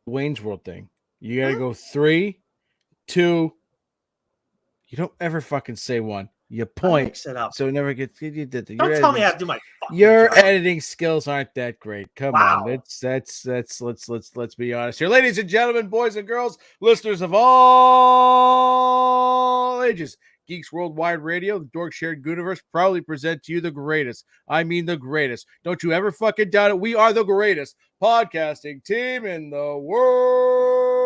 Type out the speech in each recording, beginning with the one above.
Wayne's World thing. You got to go 3, 2. You don't ever fucking say 1. You point. Mix it up. So it never gets. You did that. Don't tell me I have to do my fucking Your job. editing skills aren't that great. Come on. Let's be honest here. Ladies and gentlemen, boys and girls, listeners of all ages. Geeks Worldwide Radio, the Dork Shared Gooniverse, proudly present to you the greatest. I mean the greatest. Don't you ever fucking doubt it. We are the greatest podcasting team in the world.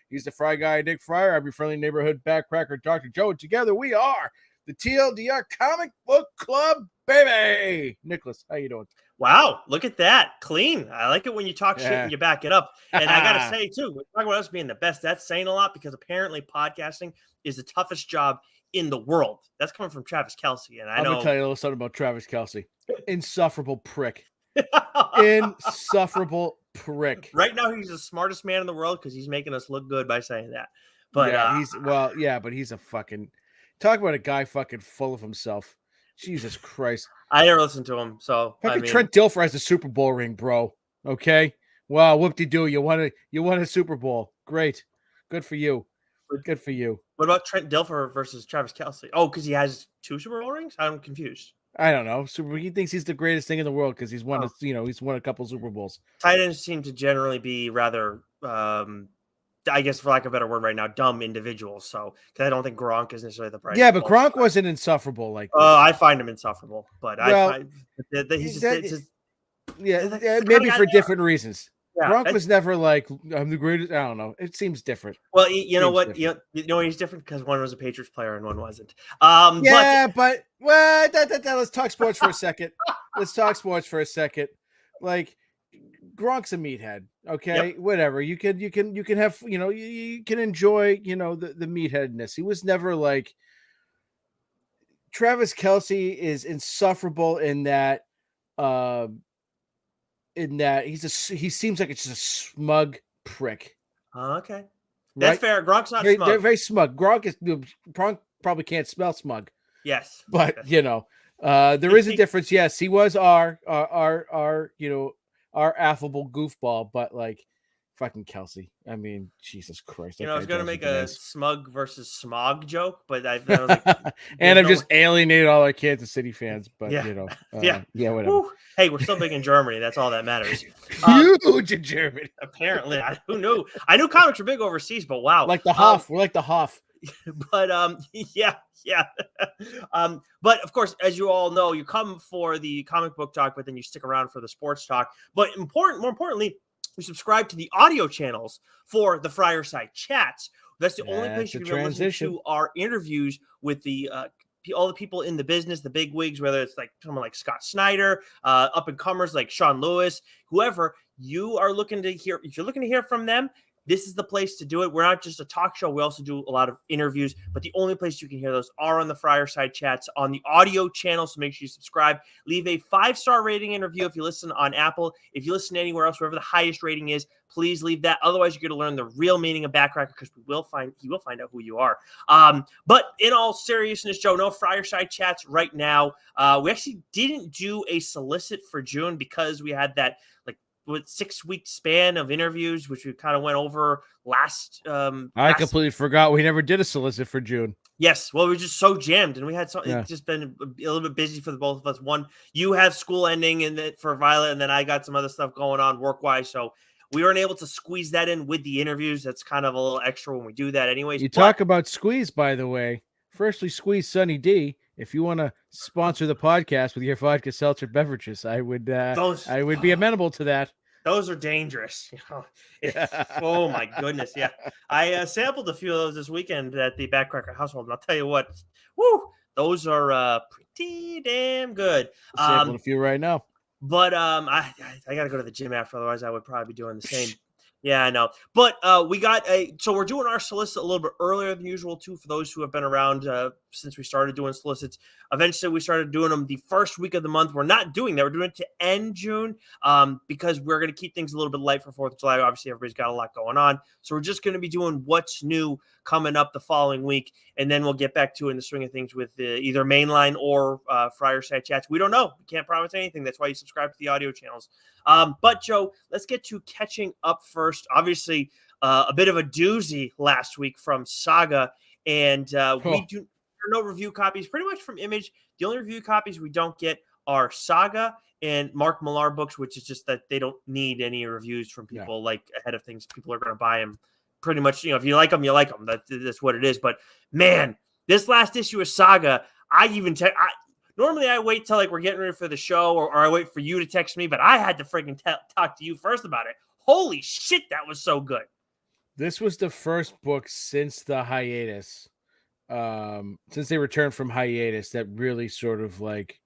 He's the Fry Guy, Nick Friar. I'm your friendly neighborhood backcracker, Dr. Joe. And together we are the TLDR Comic Book Club, baby. Nicholas, how you doing? Wow, look at that. Clean. I like it when you talk shit and you back it up. And I got to say, too, we're talking about us being the best. That's saying a lot because apparently podcasting is the toughest job in the world. That's coming from Travis Kelce. And I'm going to tell you a little something about Travis Kelce. Insufferable prick. Insufferable prick. Right now, he's the smartest man in the world because he's making us look good by saying that. But yeah, but he's a fucking talk about a guy fucking full of himself. Jesus Christ. I never listened to him, so Trent Dilfer has a Super Bowl ring, bro. Okay. Wow, whoop-de-doo. You won a Super Bowl. Great. Good for you. Good for you. What about Trent Dilfer versus Travis Kelce? Oh, because he has 2 Super Bowl rings? I'm confused. I don't know. He thinks he's the greatest thing in the world because he's won a couple Super Bowls. Tight ends seem to generally be rather I guess, for lack of a better word right now, dumb individuals. So, because I don't think Gronk is necessarily the price. Yeah, but Gronk wasn't insufferable like this. I find him insufferable, but I find he's maybe for different reasons. Yeah, Gronk was never like, I'm the greatest. I don't know. It seems different. Well, you know what? You know he's different because one was a Patriots player and one wasn't. But let's talk sports for a second. Like, Gronk's a meathead. Okay, yep. Whatever. You can have, you can enjoy, the meatheadness. He was never like Travis Kelce is insufferable in that he seems like it's just a smug prick. Okay. That's right? Fair. Gronk's not smug. They're very smug. Gronk probably can't smell smug. Yes. But there is a difference. Yes, he was our affable goofball, but like fucking Kelce. I mean, Jesus Christ. I was going to make a smug versus smog joke, but I was like, and I've just alienated all our Kansas City fans, but whatever. Woo. Hey, we're still big in Germany. That's all that matters. Huge in Germany. Apparently. Who knew? I knew comics were big overseas, but wow. Like the Hoff. We're like the Hoff. But yeah. But of course, as you all know, you come for the comic book talk, but then you stick around for the sports talk. But more importantly, you subscribe to the audio channels for the Friar Side Chats. That's the only place you can listen to our interviews with all the people in the business, the big wigs, whether it's like someone like Scott Snyder, up and comers like Sean Lewis, whoever you are looking to hear. If you're looking to hear from them, this is the place to do it. We're not just a talk show. We also do a lot of interviews, but the only place you can hear those are on the Friar Side Chats on the audio channel. So make sure you subscribe. Leave a 5-star rating and review if you listen on Apple. If you listen anywhere else, wherever the highest rating is, please leave that. Otherwise, you're going to learn the real meaning of backcracker because he will find out who you are. But in all seriousness, Joe, no Friar Side Chats right now. We actually didn't do a solicit for June because we had that with 6-week span of interviews, which we kind of went over last. I completely forgot we never did a solicit for June. Yes, well, we were just so jammed, and we had it's just been a little bit busy for the both of us. One, you have school ending, and for Violet, and then I got some other stuff going on work-wise, so we weren't able to squeeze that in with the interviews. That's kind of a little extra when we do that, anyways. You talk about squeeze, by the way. Firstly, squeeze Sunny D. If you want to sponsor the podcast with your vodka seltzer beverages, I would be amenable to that. Those are dangerous. Oh my goodness. Yeah. I sampled a few of those this weekend at the Backcracker household. And I'll tell you what, those are pretty damn good. Sampling a few right now. But I got to go to the gym after, otherwise I would probably be doing the same. Yeah, I know. But so we're doing our solicit a little bit earlier than usual too, for those who have been around since we started doing solicits. Eventually, we started doing them the first week of the month. We're not doing that. We're doing it to end June because we're going to keep things a little bit light for 4th of July. Obviously, everybody's got a lot going on. So we're just going to be doing what's new coming up the following week. And then we'll get back to in the swing of things with either mainline or Friar Side Chats. We don't know. We can't promise anything. That's why you subscribe to the audio channels. But, Joe, let's get to catching up first. Obviously, a bit of a doozy last week from Saga. And we do no review copies pretty much from Image. The only review copies we don't get are Saga and Mark Millar books, which is just that they don't need any reviews from people like ahead of things. People are going to buy them pretty much. If you like them, you like them. That's what it is. But man, this last issue of Saga, normally I wait till like we're getting ready for the show or I wait for you to text me, but I had to freaking talk to you first about it. Holy shit, that was so good. This was the first book since the hiatus, since they returned from hiatus, that really sort of like,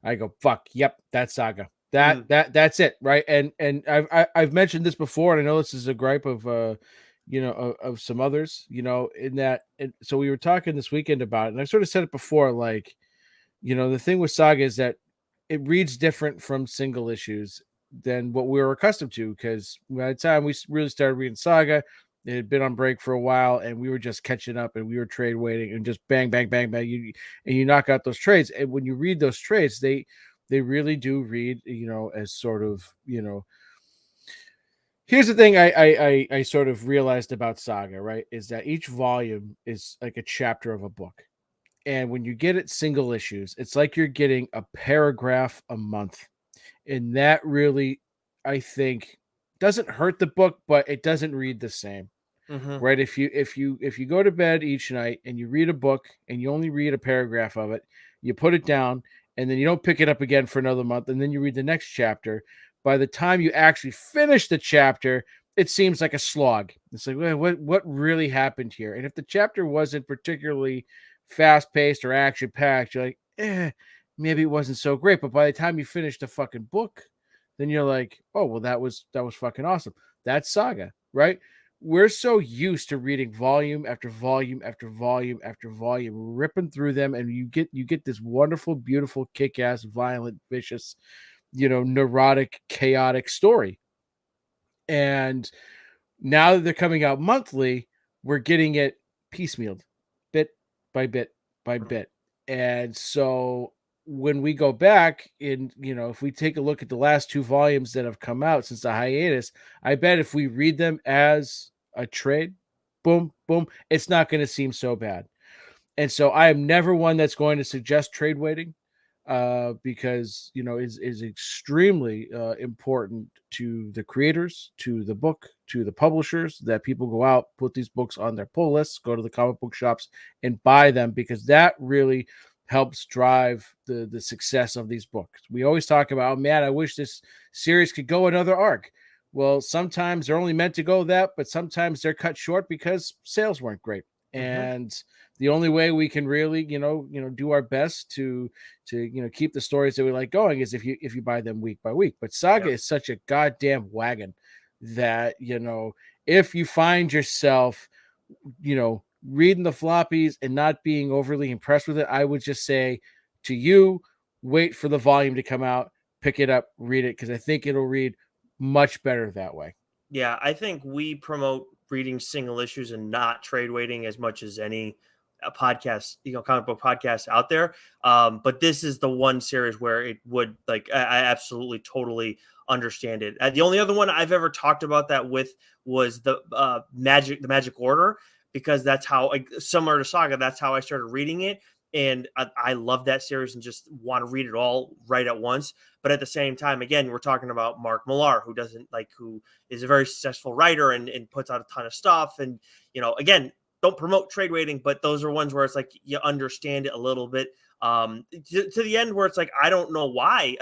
I go, fuck, yep, that's Saga. That's it, right? And I've mentioned this before, and I know this is a gripe of of some others, in that. And so we were talking this weekend about it, and I sort of said it before, like, the thing with Saga is that it reads different from single issues than what we were accustomed to, because by the time we really started reading Saga, it had been on break for a while, and we were just catching up, and we were trade waiting, and just bang, bang, bang, bang. You knock out those trades, and when you read those trades, they really do read, as sort of, Here's the thing I sort of realized about Saga, right, is that each volume is like a chapter of a book, and when you get it single issues, it's like you're getting a paragraph a month, and that really, I think, doesn't hurt the book, but it doesn't read the same. Right? If you go to bed each night and you read a book and you only read a paragraph of it, you put it down, and then you don't pick it up again for another month, and then you read the next chapter. By the time you actually finish the chapter, it seems like a slog. It's like, well, what really happened here? And if the chapter wasn't particularly fast-paced or action-packed, you're like, maybe it wasn't so great. But by the time you finish the fucking book, then you're like, oh, well, that was fucking awesome. That's Saga, right? We're so used to reading volume after volume after volume after volume, ripping through them, and you get this wonderful, beautiful, kick-ass, violent, vicious, neurotic, chaotic story. And now that they're coming out monthly, we're getting it piecemealed, bit by bit by bit. And so when we go back in, if we take a look at the last 2 volumes that have come out since the hiatus, I bet if we read them as a trade, boom, boom, it's not going to seem so bad. And so I am never one that's going to suggest trade waiting, because, is extremely important to the creators, to the book, to the publishers, that people go out, put these books on their pull lists, go to the comic book shops and buy them, because that really helps drive the success of these books. We always talk about, oh, man, I wish this series could go another arc. Well, sometimes they're only meant to go that, but sometimes they're cut short because sales weren't great. And the only way we can really, do our best to keep the stories that we like going is if you buy them week by week. But Saga is such a goddamn wagon that, if you find yourself, reading the floppies and not being overly impressed with it, I would just say to you, wait for the volume to come out, pick it up, read it, because I think it'll read much better that way. Yeah, I think we promote reading single issues and not trade waiting as much as any podcast, comic book podcast out there. But this is the one series where it would, like, I absolutely totally understand it. The only other one I've ever talked about that with was the Magic Order, because that's how, like, similar to Saga, that's how I started reading it. And I love that series and just want to read it all right at once. But at the same time, again, we're talking about Mark Millar, who is a very successful writer and puts out a ton of stuff. And, again, don't promote trade waiting, but those are ones where it's like you understand it a little bit to the end where it's like, I don't know why.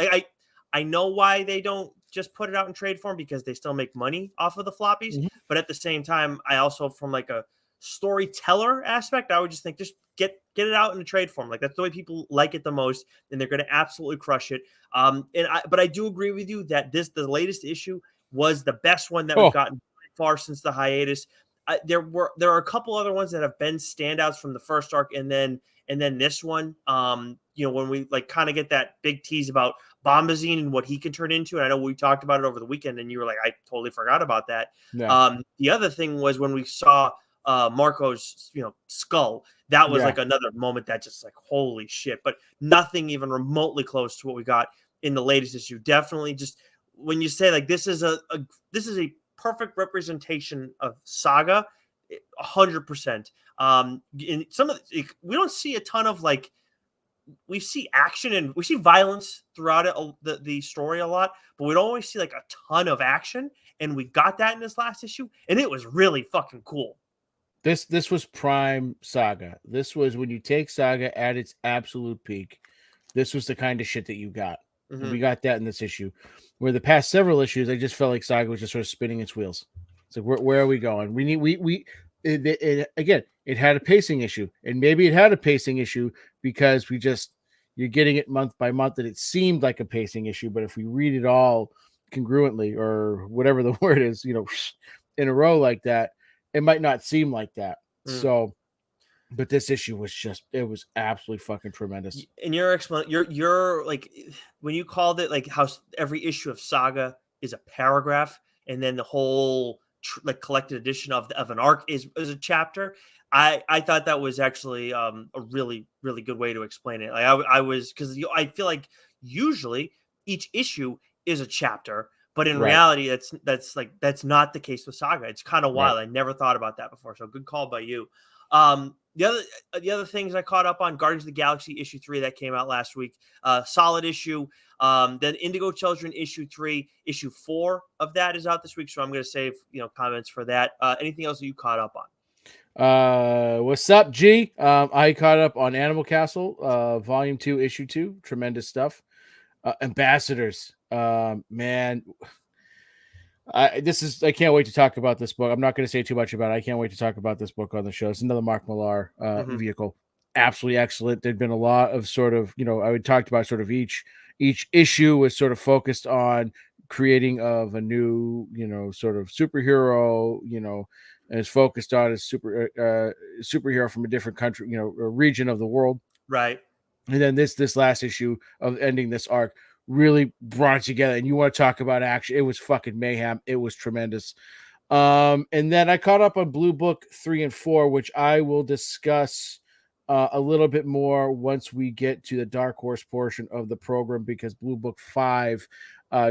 I know why they don't just put it out in trade form, because they still make money off of the floppies. But at the same time, I also, from like a storyteller aspect, I would just think, just get it out in a trade form. Like, that's the way people like it the most, and they're going to absolutely crush it. But I do agree with you that the latest issue was the best one that we've gotten far since the hiatus. there are a couple other ones that have been standouts from the first arc, and then this one. When we like kind of get that big tease about Bombazine and what he can turn into, and I know we talked about it over the weekend, and you were like, I totally forgot about that. Yeah. The other thing was when we saw Marco's skull. That was like another moment that just like holy shit, but nothing even remotely close to what we got in the latest issue. Definitely, just when you say like this is a perfect representation of Saga, 100%. In some of we don't see a ton of like we see action and we see violence throughout it, the story a lot, but we don't always see like a ton of action, and we got that in this last issue, and it was really fucking cool. This was prime Saga. This was when you take Saga at its absolute peak. This was the kind of shit that you got. Mm-hmm. We got that in this issue. Where the past several issues, I just felt like Saga was just sort of spinning its wheels. It's like, where are we going? It had a pacing issue, and maybe it had a pacing issue because you're getting it month by month, and it seemed like a pacing issue. But if we read it all congruently or whatever the word is, in a row like that, it might not seem like that. So, but this issue was it was absolutely fucking tremendous. And you're like when you called it like how every issue of Saga is a paragraph, and then the whole like collected edition of an arc is a chapter. I thought that was actually a really really good way to explain it. Like I was because I feel like usually each issue is a chapter, but in reality that's not the case with Saga. It's kind of wild. I never thought about that before. So good call by you. The other things I caught up on, Guardians of the Galaxy issue 3 that came out last week, solid issue. Then Indigo Children issue 3, issue 4 of that is out this week, so I'm going to save comments for that. Anything else that you caught up on? What's up, G? I caught up on Animal Castle, Volume 2, Issue 2. Tremendous stuff. Ambassadors, man. I can't wait to talk about this book. I'm not going to say too much about it. I can't wait to talk about this book on the show. It's another Mark Millar vehicle. Absolutely excellent. There'd been a lot of sort of, I would talked about sort of each issue was sort of focused on creating of a new, sort of superhero, and is focused on a superhero from a different country, a region of the world. Right. And then this last issue of ending this arc really brought it together. And you want to talk about action? It was fucking mayhem. It was tremendous. And then I caught up on Blue Book 3 and 4, which I will discuss a little bit more once we get to the Dark Horse portion of the program, because Blue Book 5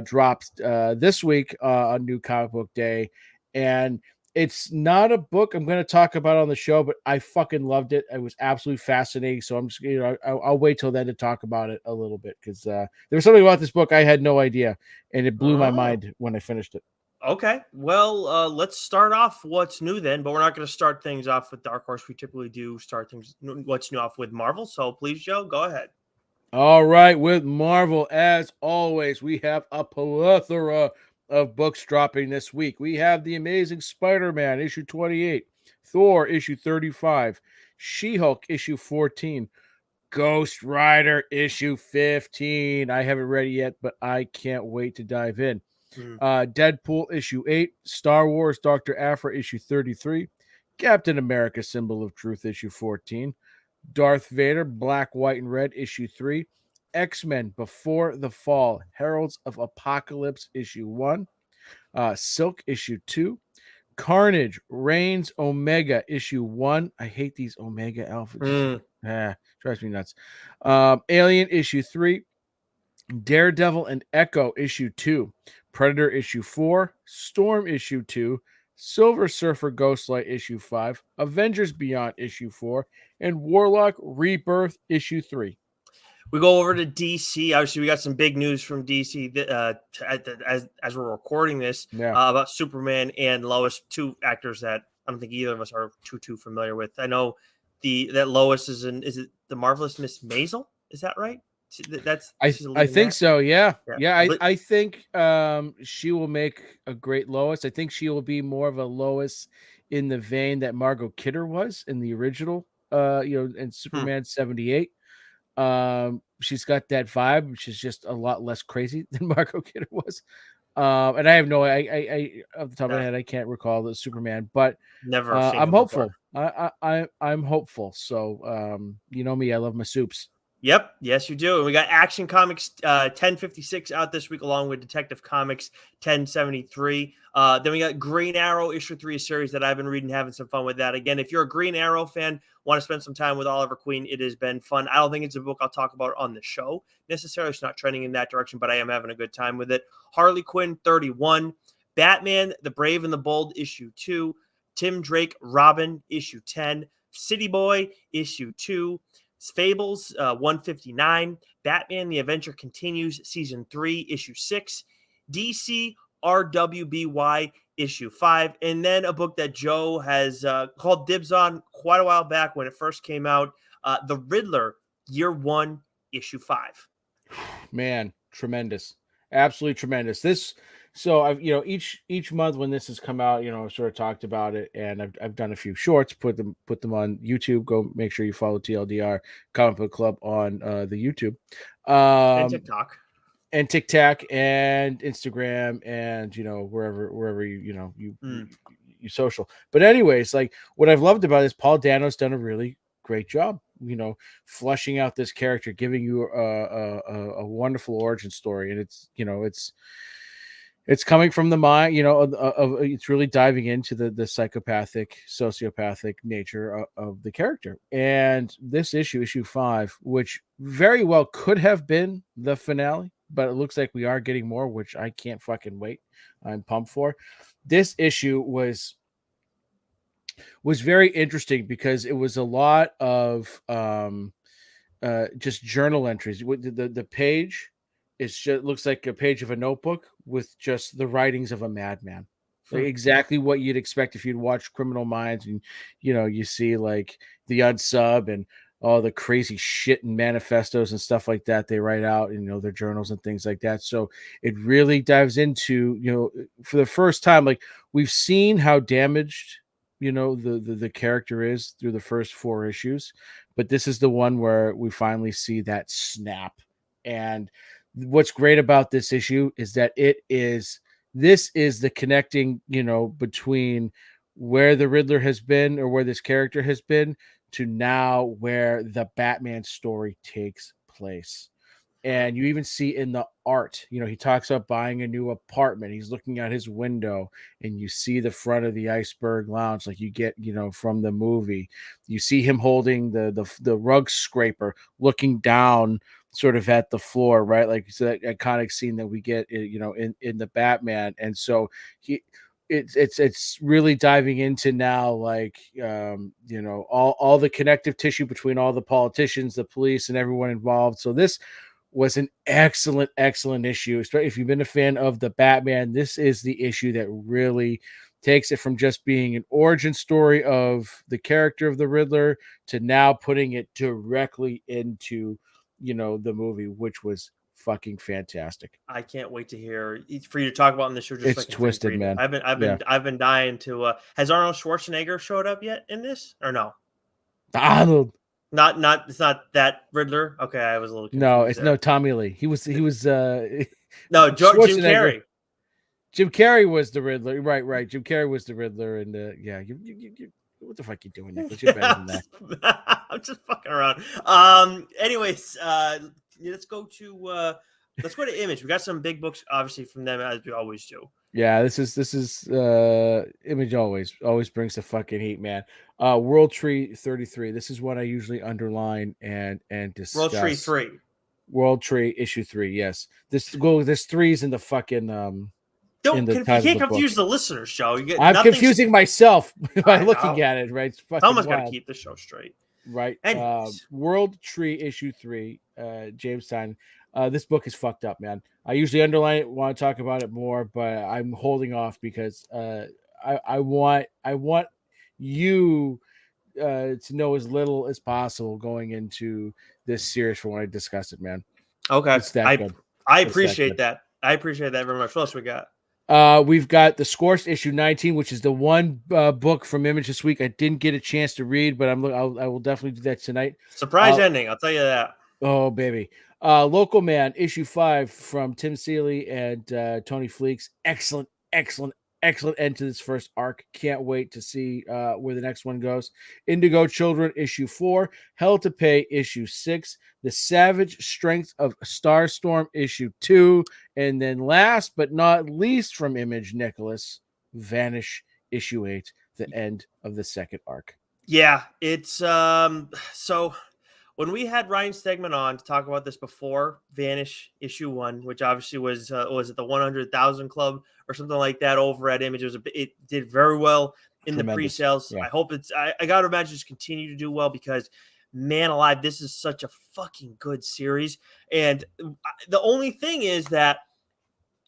drops this week on New Comic Book Day. And it's not a book I'm going to talk about on the show, but I fucking loved it. It was absolutely fascinating. So I'm just, I'll wait till then to talk about it a little bit, because there was something about this book I had no idea, and it blew my mind when I finished it. Okay, well, let's start off what's new then, but we're not going to start things off with Dark Horse. We typically do start what's new off with Marvel. So please, Joe, go ahead. All right, with Marvel, as always, we have a plethora of books dropping this week. We have The Amazing Spider-Man, issue 28, Thor, issue 35, She-Hulk, issue 14, Ghost Rider, issue 15. I haven't read it yet, but I can't wait to dive in. Deadpool, issue 8, Star Wars, Dr. Aphra, issue 33, Captain America, Symbol of Truth, issue 14, Darth Vader, Black, White, and Red, issue 3, X-Men Before the Fall, Heralds of Apocalypse, issue 1, Silk, issue 2, Carnage, Reigns, Omega, issue 1. I hate these Omega alphas. Drives me nuts. Alien, issue 3, Daredevil and Echo, issue 2, Predator, issue 4, Storm, issue 2, Silver Surfer Ghostlight, issue 5, Avengers Beyond, issue 4, and Warlock Rebirth, issue 3. We go over to DC. Obviously, we got some big news from DC as we're recording this about Superman and Lois, two actors that I don't think either of us are too familiar with. I know that Lois is it the Marvelous Miss Maisel? Is that right? I think so. Yeah. I think she will make a great Lois. I think she will be more of a Lois in the vein that Margot Kidder was in the original, in Superman 78. She's got that vibe, which is just a lot less crazy than Margot Kidder was. And I have no, I off the top of my head, I can't recall the Superman, but Never seen I'm him before. hopeful. I'm hopeful. So, you know me, I love my soups. Yep. Yes, you do. And we got Action Comics 1056 out this week, along with Detective Comics 1073. Then we got Green Arrow issue 3, a series that I've been reading, having some fun with that. Again, if you're a Green Arrow fan, want to spend some time with Oliver Queen, it has been fun. I don't think it's a book I'll talk about on the show necessarily. It's not trending in that direction, but I am having a good time with it. Harley Quinn 31, Batman, The Brave and the Bold issue 2, Tim Drake, Robin issue 10, City Boy issue 2, Fables 159, Batman the Adventure Continues season 3 issue 6, DC RWBY issue 5, and then a book that Joe has called dibs on quite a while back when it first came out, The Riddler year 1 issue 5. Man, tremendous. Absolutely tremendous. So I've, each month when this has come out, I've sort of talked about it, and I've done a few shorts, put them on YouTube. Go make sure you follow TLDR Comic Book Club on the YouTube. And TikTok. And TikTok and Instagram and wherever you you social. But anyways, like what I've loved about this, Paul Dano's done a really great job, flushing out this character, giving you a wonderful origin story, and it's coming from the mind, it's really diving into the psychopathic, sociopathic nature of the character. And this issue 5, which very well could have been the finale, but it looks like we are getting more, which I can't fucking wait. I'm pumped for. This issue was very interesting because it was a lot of just journal entries. The page looks like a page of a notebook with just the writings of a madman. Like exactly what you'd expect if you'd watch Criminal Minds, and you see like the unsub and all the crazy shit and manifestos and stuff like that they write out, their journals and things like that. So it really dives into, for the first time, like we've seen how damaged the character is through the first 4 issues, but this is the one where we finally see that snap. And what's great about this issue is that this is the connecting, between where the Riddler has been, or where this character has been, to now where the Batman story takes place. And you even see in the art, he talks about buying a new apartment. He's looking out his window and you see the front of the Iceberg Lounge, like you get, from the movie. You see him holding the rug scraper, looking down sort of at the floor, right? Like it's that iconic scene that we get, in the Batman. And so it's really diving into now, like, all the connective tissue between all the politicians, the police, and everyone involved. So this was an excellent issue. Especially if you've been a fan of the Batman, this is the issue that really takes it from just being an origin story of the character of the Riddler to now putting it directly into, the movie, which was fucking fantastic. I can't wait to hear for you to talk about in the show. Just it's twisted, man. I've been dying to. Has Arnold Schwarzenegger showed up yet in this or no? Arnold. It's not that Riddler. Okay, I was a little confused. No, it's no Tommy Lee. He was no, Jim Carrey. Jim Carrey was the Riddler. Right. Jim Carrey was the Riddler, and yeah, you what the fuck you doing, Nicholas? You're better than that. I'm just fucking around. Anyways, let's go to Image. We got some big books, obviously, from them, as we always do. Yeah, this is Image always brings the fucking heat, man. World Tree 33. This is what I usually underline and discuss. World Tree 3. World Tree issue 3. Yes, this 3's in the fucking you can't confuse the listeners, Joe. I'm confusing myself by looking at it. Right, someone's got to keep the show straight. Right. World Tree issue 3. Jamestown. This book is fucked up, man. I usually underline it, want to talk about it more, but I'm holding off because I want you to know as little as possible going into this series for when I discuss it, man. Okay, it's that good. I appreciate that. I appreciate that very much. What else we got? We've got The Scorched issue 19, which is the one book from Image this week I didn't get a chance to read, but I will definitely do that tonight. Surprise ending, I'll tell you that. Oh, baby. Local Man, issue 5 from Tim Seeley and Tony Fleeks. Excellent, excellent, excellent end to this first arc. Can't wait to see where the next one goes. Indigo Children, issue 4. Hell to Pay, issue 6. The Savage Strength of Starstorm, issue 2. And then last but not least from Image, Nicholas, Vanish, issue 8. The end of the second arc. Yeah, it's so when we had Ryan Stegman on to talk about this before Vanish issue 1, which obviously was it the 100,000 club or something like that over at Image. It did very well in Tremendous. The pre-sales. Yeah. I hope I got to imagine just continue to do well, because man alive, this is such a fucking good series. And the only thing is that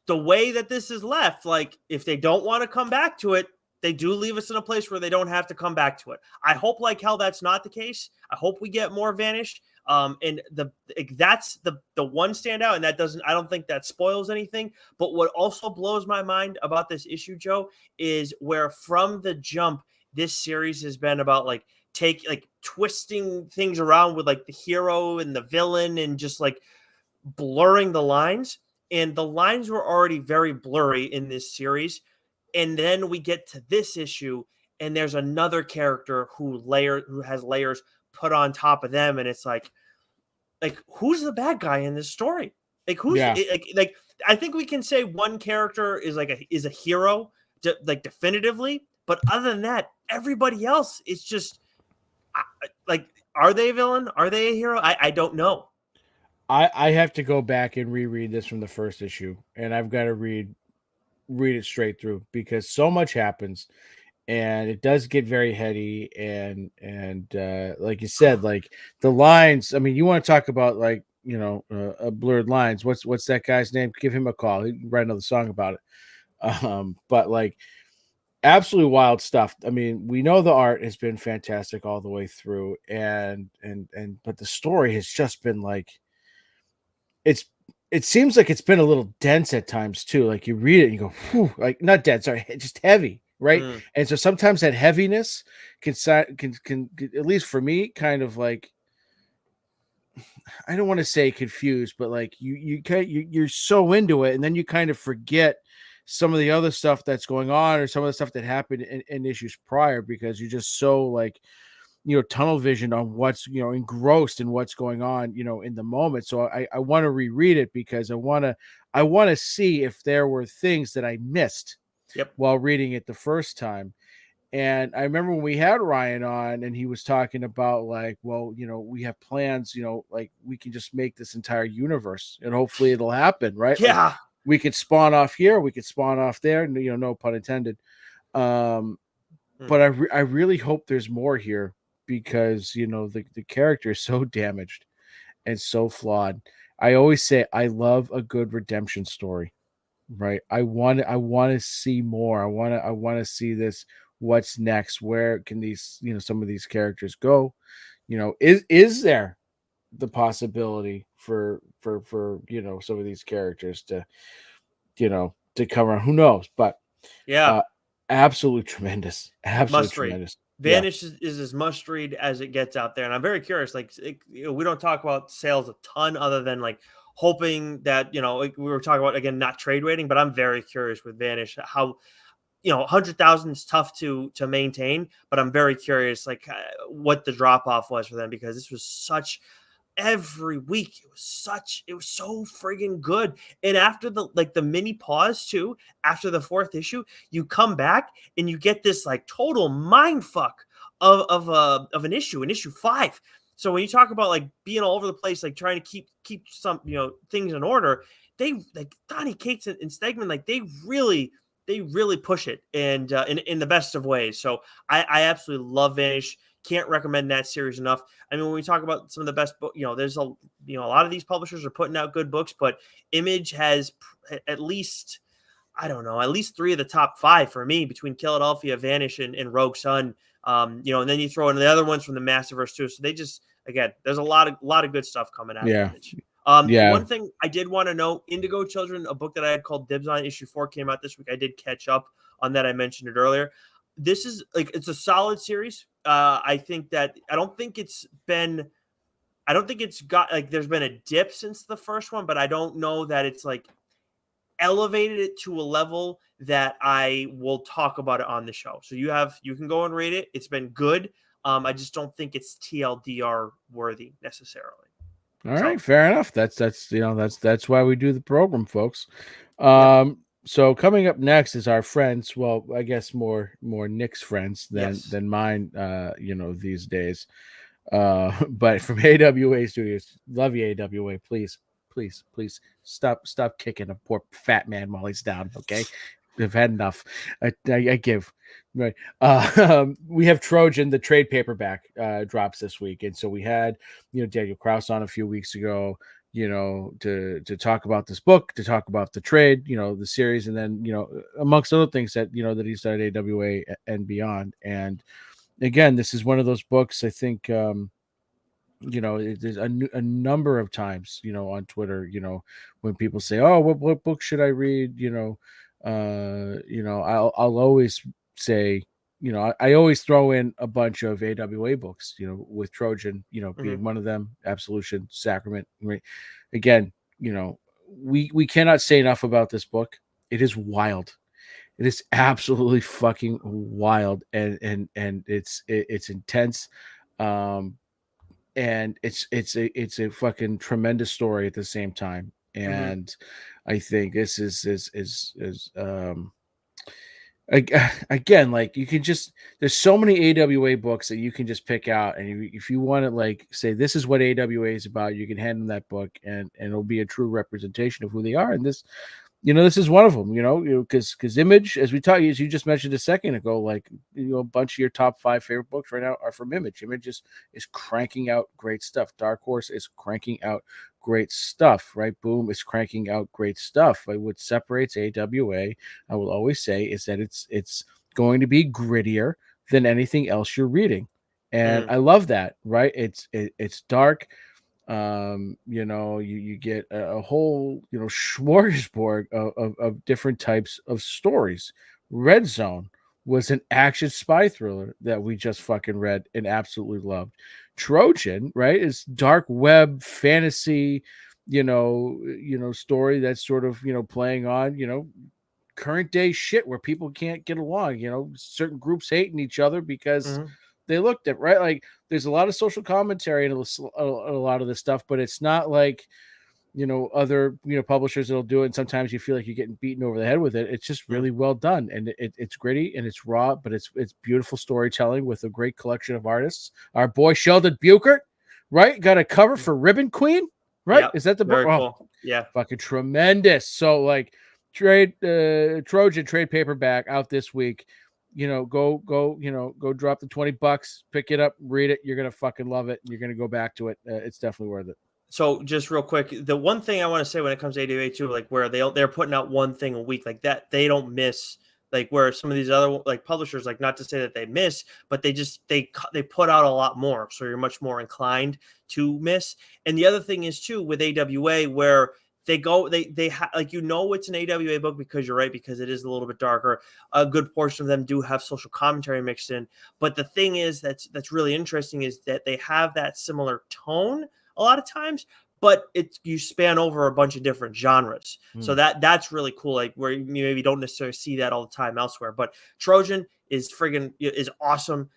the way that this is left, like if they don't want to come back to it, they do leave us in a place where they don't have to come back to it. I hope like hell that's not the case. I hope we get more Vanish. And that's the one standout, and I don't think that spoils anything. But what also blows my mind about this issue, Joe, is where from the jump, this series has been about like twisting things around with like the hero and the villain and just like blurring the lines. And the lines were already very blurry in this series. And then we get to this issue, and there's another character who has layers put on top of them, and it's like who's the bad guy in this story? Like who's like I think we can say one character is a hero, definitively, but other than that, everybody else is just are they a villain? Are they a hero? I don't know. I have to go back and reread this from the first issue, and I've got to read it straight through because so much happens, and it does get very heady, and like you said, like the lines. I mean, you want to talk about like blurred lines. What's that guy's name? Give him a call. He can write another song about it. But like absolutely wild stuff. I mean, we know the art has been fantastic all the way through, and but the story has just been like it seems like it's been a little dense at times too. Like you read it and you go, whew, like not dense, sorry, just heavy, right? And so sometimes that heaviness can at least for me kind of like, I don't want to say confused, but like you're so into it, and then you kind of forget some of the other stuff that's going on or some of the stuff that happened in issues prior because you're just so like tunnel vision on what's engrossed in what's going on in the moment. So I want to reread it because I want to see if there were things that I missed while reading it the first time. And I remember when we had Ryan on and he was talking about like, well, we have plans, like we can just make this entire universe and hopefully it'll happen, right? Yeah. Like, we could spawn off here, we could spawn off there, no pun intended. But I really hope there's more here because the character is so damaged and so flawed. I always say I love a good redemption story, right? I want to see more. I want to see this. What's next? Where can these some of these characters go? Is there the possibility for some of these characters to to come around? Who knows? But absolutely tremendous. Absolutely tremendous. Vanish is as must read as it gets out there, and I'm very curious. Like we don't talk about sales a ton, other than like hoping that like we were talking about again, not trade waiting. But I'm very curious with Vanish how 100,000 is tough to maintain, but I'm very curious like what the drop off was for them because this was such. Every week it was so friggin' good. And after the mini pause too, after the fourth issue, you come back and you get this like total mind fuck of an issue 5. So when you talk about like being all over the place, like trying to keep some things in order, they like Donnie Cates and Stegman, like they really push it and in the best of ways. So I absolutely love Vanish. Can't recommend that series enough. I mean, when we talk about some of the best book, there's a lot of these publishers are putting out good books, but Image has at least, I don't know, at least 3 of the top 5 for me between Philadelphia, Vanish, and Rogue Sun. And then you throw in the other ones from the Massiverse too. So they just, again, there's a lot of good stuff coming out of Image. One thing I did want to know, Indigo Children, a book that I had called Dibs on, issue 4 came out this week. I did catch up on that. I mentioned it earlier. This is like, it's a solid series. I think that I don't think it's been I don't think it's got like there's been a dip since the first one, but I don't know that it's like elevated it to a level that I will talk about it on the show. So you can go and rate it. It's been good. I just don't think it's TLDR worthy necessarily. All right, fair enough. That's why we do the program, folks. Yep. So coming up next is our friends. Well, I guess more Nick's friends Yes. than mine. These days. But from AWA Studios, love you, AWA. Please stop kicking a poor fat man while he's down. Okay, I've had enough. I give. Right. We have Trojan, the trade paperback, drops this week, and so we had Daniel Krause on a few weeks ago. To talk about this book, to talk about the trade, the series, and then amongst other things that that he's done at AWA and beyond. And again, this is one of those books. I think there's a number of times on Twitter, when people say, "Oh, what book should I read?" I'll always say, I always throw in a bunch of AWA books, with Trojan, being one of them, Absolution, Sacrament. Right? Again, we cannot say enough about this book. It is wild. It is absolutely fucking wild, and it's intense, and it's a fucking tremendous story at the same time. And I think this is again, like you can just there's so many AWA books that you can just pick out, and if you want to like say this is what AWA is about, you can hand them that book, and it'll be a true representation of who they are. And this is one of them, because Image, as you just mentioned a second ago, like, a bunch of your top 5 favorite books right now are from Image. Image is cranking out great stuff. Dark Horse is cranking out great stuff, right? Boom is cranking out great stuff. Like, what separates AWA, I will always say, is that it's going to be grittier than anything else you're reading. And I love that, right? It's dark. You get a whole smorgasbord of different types of stories. Red Zone was an action spy thriller that we just fucking read and absolutely loved. Trojan, right, is dark web fantasy, story that's sort of playing on current day shit where people can't get along, certain groups hating each other because they looked at, right? Like, there's a lot of social commentary and a lot of this stuff, but it's not like other publishers that'll do it, and sometimes you feel like you're getting beaten over the head with it. It's just really well done, and it's gritty and it's raw, but it's beautiful storytelling with a great collection of artists. Our boy Sheldon Buchert, right, got a cover for Ribbon Queen, right? Yep. Is that the book? Very cool. Yeah, fucking tremendous. So, like, Trojan trade paperback out this week. Go drop the $20, pick it up, read it. You're gonna fucking love it. You're gonna go back to it. It's definitely worth it. So just real quick, the one thing I want to say when it comes to AWA too, like where they're putting out one thing a week like that, they don't miss. Like where some of these other like publishers, like, not to say that they miss, but they put out a lot more, so you're much more inclined to miss. And the other thing is too with AWA, where they like, it's an AWA book because you're right, because it is a little bit darker. A good portion of them do have social commentary mixed in, but the thing is that's really interesting is that they have that similar tone a lot of times, but you span over a bunch of different genres. So that's really cool, like where you maybe don't necessarily see that all the time elsewhere. But Trojan is awesome.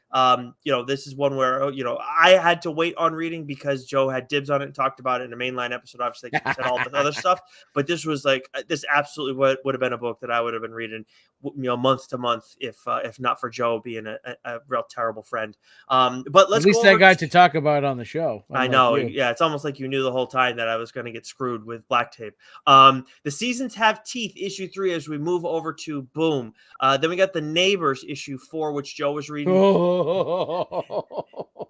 This is one where I had to wait on reading because Joe had dibs on it and talked about it in a mainline episode. Obviously, like he said all the other stuff, but this was like this absolutely would have been a book that I would have been reading, month to month if not for Joe being a real terrible friend. But let's at least I got to talk about it on the show. I know, yeah. It's almost like you knew the whole time that I was going to get screwed with black tape. The Seasons Have Teeth, issue 3, as we move over to Boom. Then we got The Neighbors, issue 4, which Joe was reading.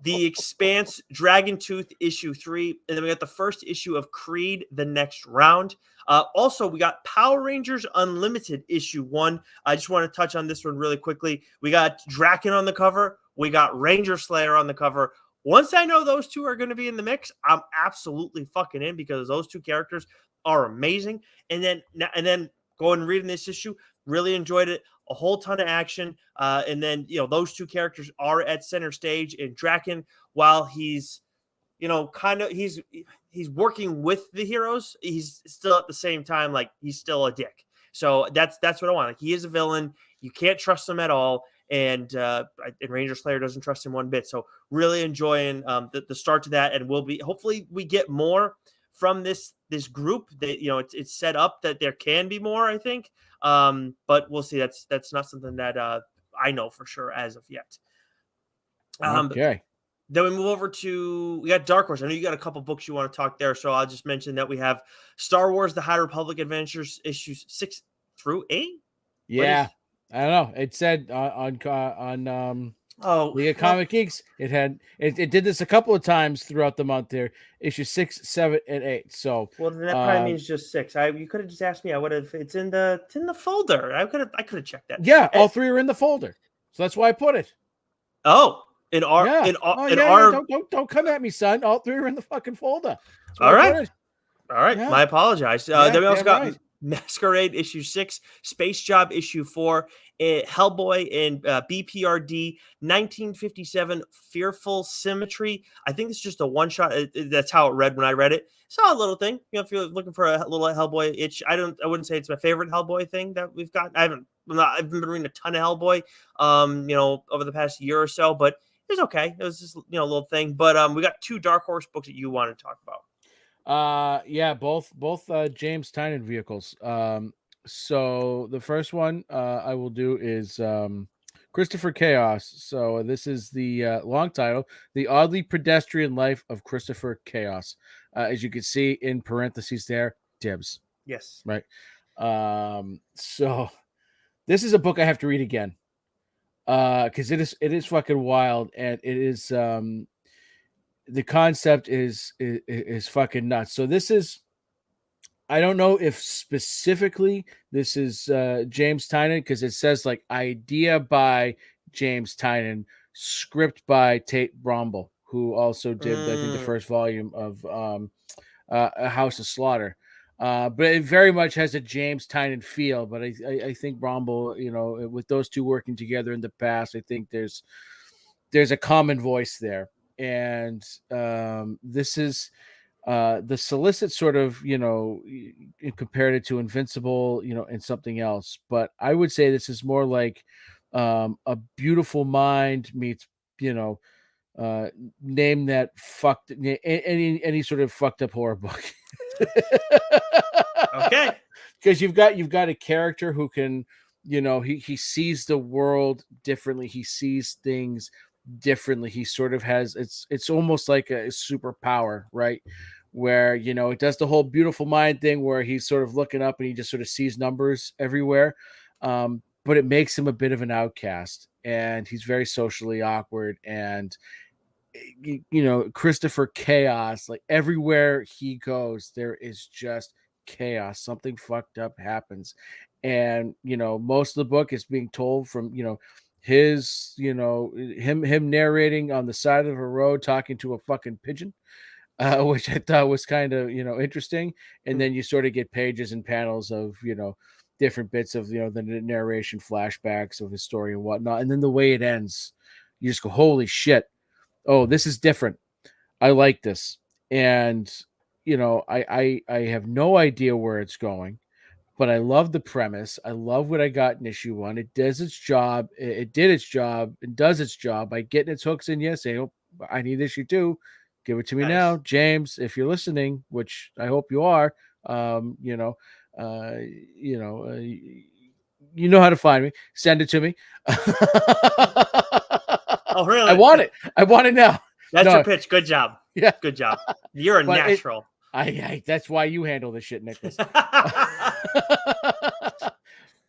The Expanse, Dragon Tooth, issue 3. And then we got the first issue of Creed, The Next Round. Also, we got Power Rangers Unlimited, issue 1. I just want to touch on this one really quickly. We got Draken on the cover. We got Ranger Slayer on the cover. Once I know those two are going to be in the mix, I'm absolutely fucking in, because those two characters are amazing. And then going and reading this issue, really enjoyed it. A whole ton of action. And then, those two characters are at center stage. And Draken, while he's kind of he's working with the heroes. He's still at the same time like he's still a dick. So that's what I want. Like he is a villain. You can't trust him at all. And Ranger Slayer doesn't trust him one bit. So really enjoying the start to that, and hopefully we get more from this group. That it's set up that there can be more. I think, but we'll see. That's not something that I know for sure as of yet. Okay. Then we move over we got Dark Horse. I know you got a couple books you want to talk there, so I'll just mention that we have Star Wars: The High Republic Adventures issues 6 through 8. Yeah, I don't know. It said on League of Comic Geeks, it did this a couple of times throughout the month there. Issue 6, 7, and 8. So then that probably means just 6. You could have just asked me. I would have. It's in the folder. I could have checked that. Yeah, all 3 are in the folder. So that's why I put it. Oh, don't come at me, son. All 3 are in the fucking folder. All right. Yeah. My apologize. Then we also got Masquerade issue 6, Space Job issue 4, Hellboy and BPRD 1957 Fearful Symmetry. I think it's just a one shot. That's how it read when I read it. Saw a little thing. If you're looking for a little Hellboy itch, I wouldn't say it's my favorite Hellboy thing that we've got. I've been reading a ton of Hellboy, over the past year or so, but it was okay. It was just a little thing. But we got 2 Dark Horse books that you want to talk about. Both James Tynion vehicles. So the first one I will do is Christopher Chaos. So this is the long title, The Oddly Pedestrian Life of Christopher Chaos. As you can see in parentheses there, Dibs. Yes. Right. So this is a book I have to read again. Because it is fucking wild, and it is the concept is fucking nuts. So this is, I don't know if specifically this is James Tynion, because it says like idea by James Tynion, script by Tate Bromble, who also did I think the first volume of A House of Slaughter. But it very much has a James Tynion feel. But I think Bromble, with those two working together in the past, I think there's a common voice there. And this is the Solicit sort of, compared it to Invincible, and something else. But I would say this is more like A Beautiful Mind meets, name that fucked any sort of fucked up horror book. Okay. Because you've got a character who can, he sees the world differently. He sees things differently. He sort of has, it's almost like a superpower, right? Where, it does the whole beautiful mind thing where he's sort of looking up and he just sort of sees numbers everywhere. But it makes him a bit of an outcast, and he's very socially awkward. And Christopher Chaos, like everywhere he goes, there is just chaos. Something fucked up happens. And, most of the book is being told from, his, him narrating on the side of a road, talking to a fucking pigeon, which I thought was kind of, interesting. And then you sort of get pages and panels of, different bits of, the narration flashbacks of his story and whatnot. And then the way it ends, you just go, holy shit. Oh, this is different. I like this. And, I have no idea where it's going, but I love the premise. I love what I got in issue 1. It does its job. It did its job. It does its job by getting its hooks in. Yes, I need issue 2. Give it to me now, James. If you're listening, which I hope you are, you know how to find me. Send it to me. Oh, really? I want it. I want it now. That's your pitch. Good job. Yeah, good job. You're a natural. That's why you handle this shit, Nicholas.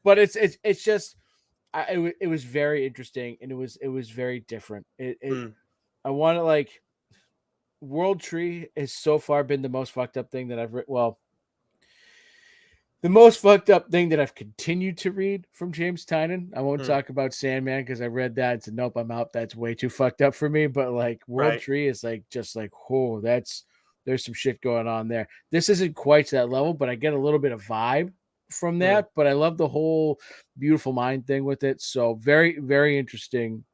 But it's just, it was very interesting, and it was very different. I want to, like, World Tree has so far been the most fucked up thing that I've read. Well, the most fucked up thing that I've continued to read from James Tynion. I won't talk about Sandman because I read that and said, nope, I'm out. That's way too fucked up for me. But like World Tree is just like, oh, there's some shit going on there. This isn't quite to that level, but I get a little bit of vibe from that. But I love the whole Beautiful Mind thing with it. So very, very interesting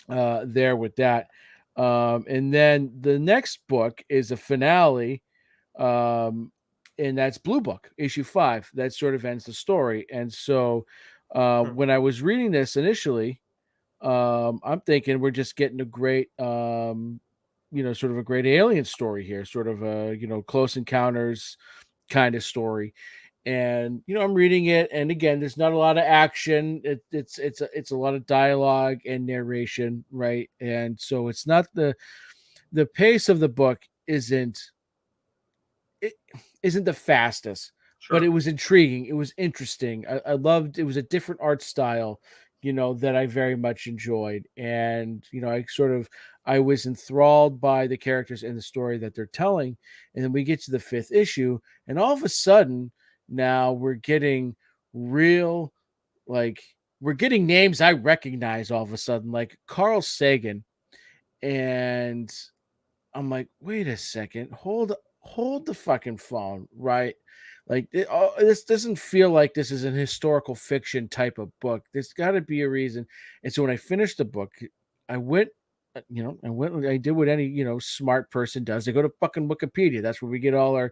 there with that. And then the next book is a finale, um, and that's Blue Book, issue 5. That sort of ends the story. And so Mhm. when I was reading this initially, I'm thinking we're just getting a great, sort of a great alien story here, sort of a, Close Encounters kind of story. And I'm reading it, and again, there's not a lot of action. It's a lot of dialogue and narration, right? And so it's not the pace of the book it isn't the fastest, but it Sure. was intriguing. It was interesting. I loved it. Was a different art style, that I very much enjoyed. And, I was enthralled by the characters in the story that they're telling. And then we get to the 5th issue, and all of a sudden now we're getting real, like, we're getting names I recognize all of a sudden, like Carl Sagan. And I'm like, wait a second, hold the fucking phone, right? Like this doesn't feel like this is an historical fiction type of book. There's got to be a reason. And so when I finished the book, I went, I did what any smart person does. They go to fucking Wikipedia. That's where we get all our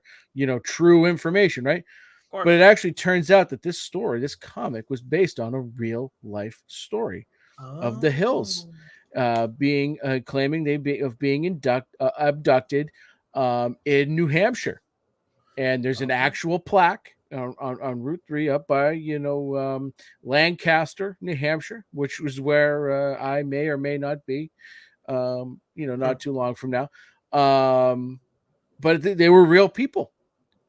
true information, right? Of But course. it actually turns out that this story, this comic, was based on a real life story of the Hills, Oh. being claiming of being abducted in New Hampshire, and there's an Okay. actual plaque on Route 3 up by Lancaster, New Hampshire, which was where I may or may not be, Hmm. not too long from now. But they were real people,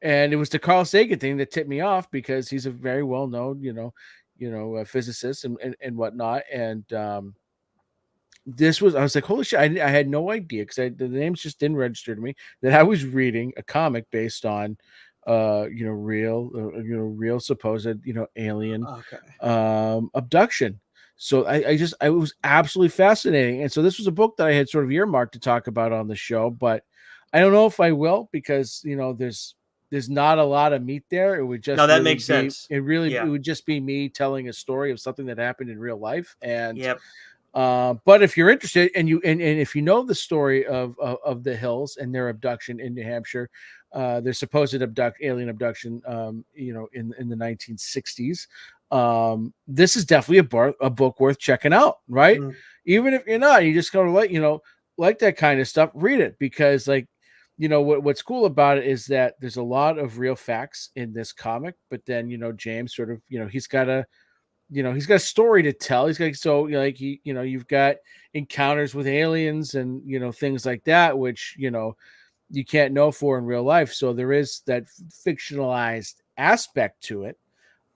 and it was the Carl Sagan thing that tipped me off, because he's a very well known, physicist and whatnot. And I was like, holy shit, I had no idea, because the names just didn't register to me, that I was reading a comic based on real supposed alien Okay. abduction. So I was absolutely fascinating. And so this was a book that I had sort of earmarked to talk about on the show, but I don't know if I will, because there's not a lot of meat there. It would No, just that really makes be sense. it Yeah. would just be me telling a story of something that happened in real life. And Yep. but if you're interested, and if you know the story of the Hills and their abduction in New Hampshire, their supposed alien abduction, in the 1960s, this is definitely a book worth checking out, right? Mm. Even if you're not, you just gotta like that kind of stuff, read it, because what's cool about it is that there's a lot of real facts in this comic, but then James sort of he's got a story to tell. He's got you've got encounters with aliens and things like that, which you can't know for in real life. So there is that fictionalized aspect to it.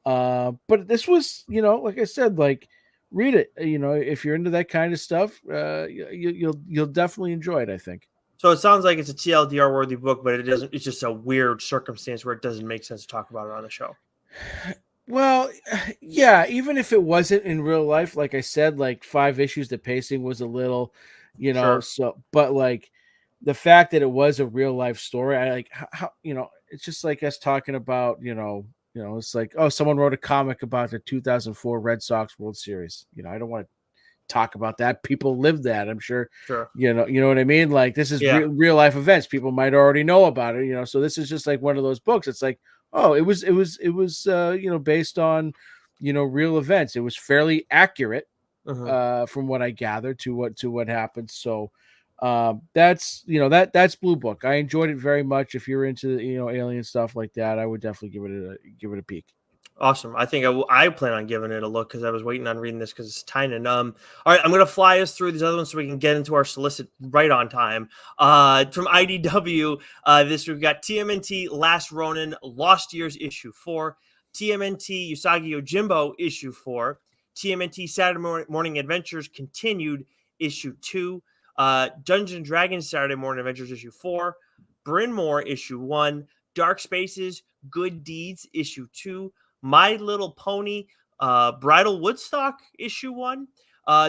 But this was, like I said, like, read it. If you're into that kind of stuff, you'll definitely enjoy it, I think. So it sounds like it's a TLDR worthy book, but it doesn't. It's just a weird circumstance where it doesn't make sense to talk about it on the show. Well, yeah, even if it wasn't in real life, like I said, like 5 issues, the pacing was a little, Sure. so, but like the fact that it was a real life story, I like how, it's just like us talking about, it's like, oh, someone wrote a comic about the 2004 Red Sox World Series. I don't want to talk about that. People live that, I'm sure. Sure. You know what I mean? Like, this is Yeah. real life events. People might already know about it. So this is just like one of those books. It's like, oh, it was based on real events. It was fairly accurate, Hmm. from what I gathered, to what happened. So that's that's Blue Book. I enjoyed it very much. If you're into alien stuff like that, I would definitely give it a peek. Awesome. I think I plan on giving it a look because I was waiting on reading this because it's Tynan. All right, I'm gonna fly us through these other ones so we can get into our solicit right on time. From IDW, this we've got TMNT Last Ronin Lost Years issue 4, TMNT Usagi Yojimbo issue 4, TMNT Saturday Morning Adventures Continued issue 2, Dungeons and Dragons Saturday Morning Adventures issue 4, Bryn Mawr issue 1, Dark Spaces Good Deeds issue 2, My Little Pony, Bridal Woodstock, issue 1.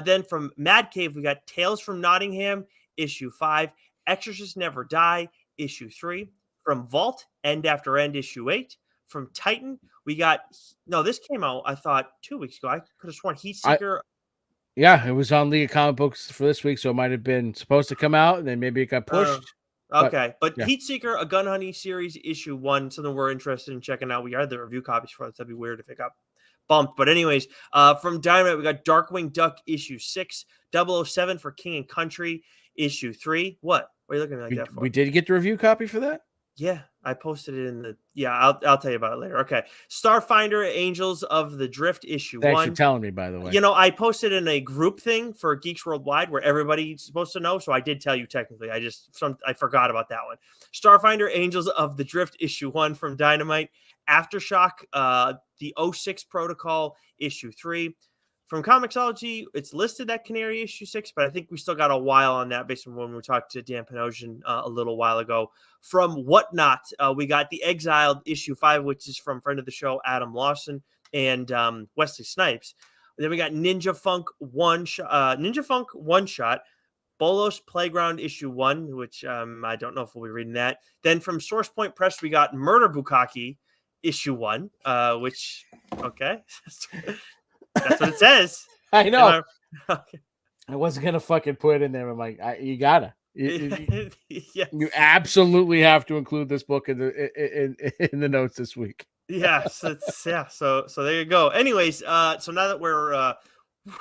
Then from Mad Cave, we got Tales from Nottingham, issue 5. Exorcist Never Die, issue 3. From Vault, End After End, issue 8. From Titan, we got, no, this came out, I thought, 2 weeks ago. I could have sworn Heat I Seeker. Yeah, it was on League of Comic Books for this week, so it might have been supposed to come out, and then maybe it got pushed. Okay, but yeah. Heatseeker, a Gun Hunting series, issue 1, something we're interested in checking out. We had the review copies for it. That'd be weird if it got bumped. But anyways, from Dynamite, we got Darkwing Duck issue 6, 007 for King and Country issue 3. What? What are you looking at me like that for? We did get the review copy for that? Yeah, I posted it in the. Yeah, I'll tell you about it later. Okay, Starfinder, Angels of the Drift issue Thanks 1. for telling me, by the way. You know, I posted in a group thing for Geeks Worldwide where everybody's supposed to know. So I did tell you technically. I forgot about that one. Starfinder, Angels of the Drift, issue 1 from Dynamite. Aftershock, the 06 Protocol, issue 3. From Comixology, it's listed at Canary issue 6, but I think we still got a while on that based on when we talked to Dan Panosian a little while ago. From Whatnot, we got The Exiled issue 5, which is from friend of the show, Adam Lawson and Wesley Snipes. Then we got Ninja Funk one shot, Bolos Playground issue 1, which I don't know if we'll be reading that. Then from Source Point Press, we got Murder Bukkake issue 1, which okay, that's what it says. I know. I wasn't gonna fucking put it in there. I'm like, you gotta. Yes. You absolutely have to include this book in the notes this week. Yes, it's So there you go. Anyways, so now that we're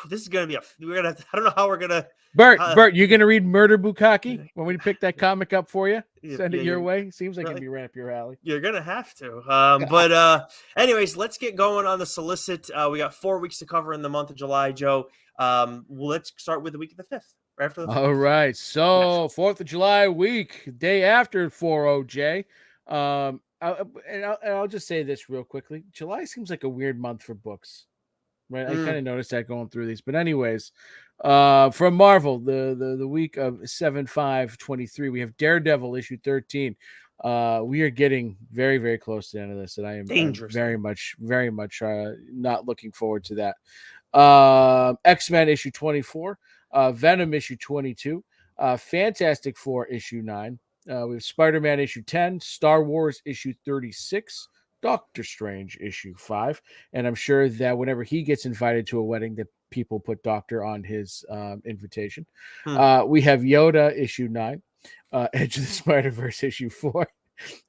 this is gonna be we're gonna I don't know how we're gonna Bert, you gonna read Murder Bukkake when we pick that comic up for you? Send it your way. Seems like it'd be right up your alley. You're gonna have to. But anyways, let's get going on the solicit. We got 4 weeks to cover in the month of July, Joe. Let's start with the week of the 5th. Right after the 5th. All right. So 4th of July week, day after 4-0J. I'll just say this real quickly. July seems like a weird month for books. Right. I kind of noticed that going through these. But anyways, from Marvel, the week of 7/5/23, we have Daredevil issue 13. We are getting very, very close to the end of this, and I am very much not looking forward to that. X-Men issue 24, Venom issue 22, Fantastic Four issue 9. We have Spider-Man issue 10, Star Wars issue 36, Doctor Strange issue 5, and I'm sure that whenever he gets invited to a wedding, that people put Doctor on his invitation. We have Yoda issue 9, Edge of the Spider-Verse issue 4,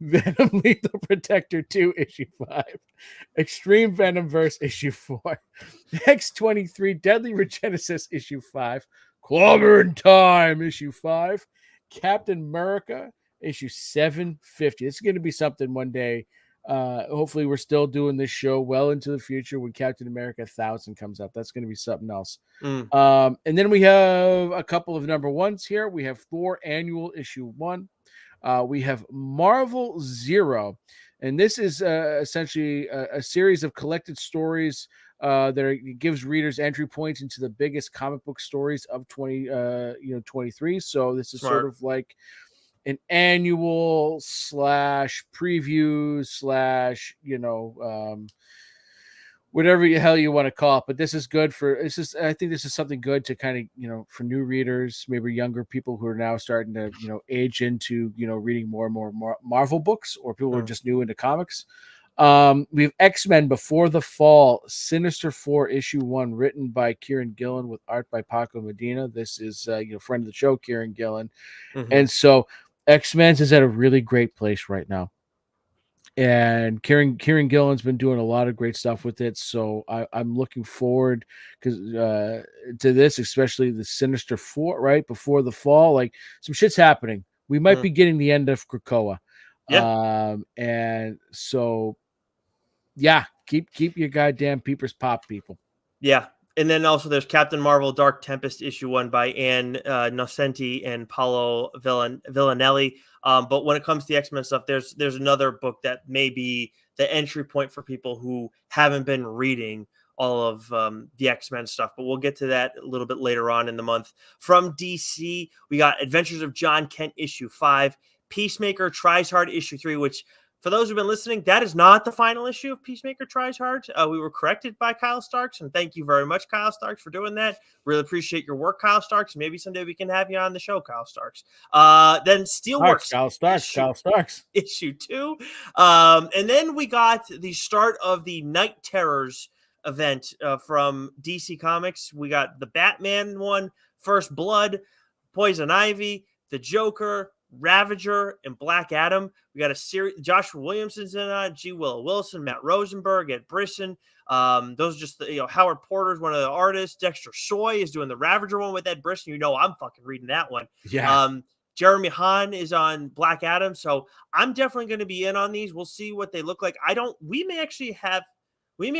Venom Lethal Protector 2 issue 5, Extreme Venomverse issue 4, X-23 Deadly Regenesis issue 5, Clobbering Time issue 5, Captain America issue 750. This is going to be something one day. Hopefully we're still doing this show well into the future when Captain America 1000 comes out. That's going to be something else. And then we have a couple of number ones here. We have Thor Annual issue 1. We have Marvel Zero, and this is essentially a series of collected stories that gives readers entry points into the biggest comic book stories of 23. So this is sort of like an annual / preview / whatever the hell you want to call it. But this is good I think this is something good to kind of, for new readers, maybe younger people who are now starting to, age into, reading more and more Marvel books, or people who are just new into comics. We have X-Men Before the Fall, Sinister Four issue 1, written by Kieran Gillen with art by Paco Medina. This is friend of the show, Kieran Gillen. And so X-Men is at a really great place right now. And Kieran Gillen's been doing a lot of great stuff with it. So I'm looking forward to this, especially the Sinister Four, right? Before the Fall. Like, some shit's happening. We might be getting the end of Krakoa. Yeah. And so, yeah, keep your goddamn peepers pop, people. Yeah. And then also there's Captain Marvel Dark Tempest issue 1 by Ann Nocenti and Paolo Villanelli. But when it comes to the X-Men stuff, there's another book that may be the entry point for people who haven't been reading all of the X-Men stuff. But we'll get to that a little bit later on in the month. From DC, we got Adventures of John Kent issue 5, Peacemaker Tries Hard issue 3, which, for those who've been listening, that is not the final issue of Peacemaker Tries Hard. We were corrected by Kyle Starks, and thank you very much, Kyle Starks, for doing that. Really appreciate your work, Kyle Starks. Maybe someday we can have you on the show, Kyle Starks. Then Steelworks. Kyle Starks. Issue 2. And then we got the start of the Night Terrors event from DC Comics. We got the Batman one, First Blood, Poison Ivy, the Joker, Ravager, and Black Adam. We got a series. Joshua Williamson's in on, G. Willow Wilson, Matt Rosenberg, Ed Brisson. Those are just Howard Porter's one of the artists. Dexter Soy is doing the Ravager one with Ed Brisson. I'm fucking reading that one. Yeah. Jeremy Hahn is on Black Adam, so I'm definitely going to be in on these. We'll see what they look like. We may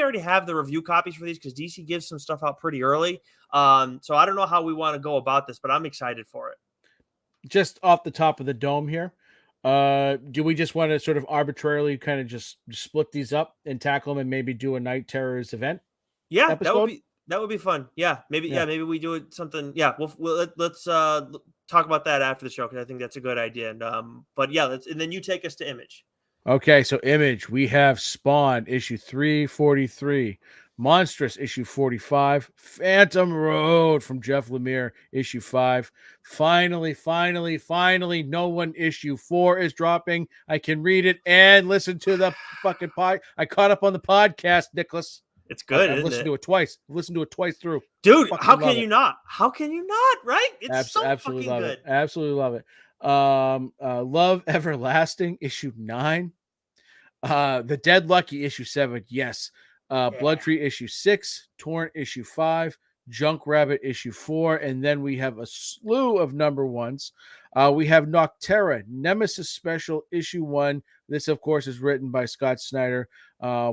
already have the review copies for these because DC gives some stuff out pretty early. So I don't know how we want to go about this, but I'm excited for it. Just off the top of the dome here, do we just want to sort of arbitrarily kind of just split these up and tackle them and maybe do a Night Terrors event? Yeah, episode? that would be fun. Yeah, maybe we do it something. Yeah, let's talk about that after the show because I think that's a good idea. And but yeah, and then you take us to Image. Okay, so Image, we have Spawn issue 343, Monstrous issue 45, Phantom Road from Jeff Lemire issue 5. Finally, no one issue 4 is dropping. I can read it and listen to the fucking pod. I caught up on the podcast, Nicholas. It's good. I've listened to it twice. I've listened to it twice through. Dude, how can you not? How can you not? Right? It's so absolutely fucking love good. It. Absolutely love it. Love Everlasting issue 9. The Dead Lucky issue 7. Yes. Blood Tree issue 6. Torrent issue 5. Junk Rabbit issue 4. And then we have a slew of number ones. We have Nocterra Nemesis Special issue 1. This, of course, is written by Scott Snyder,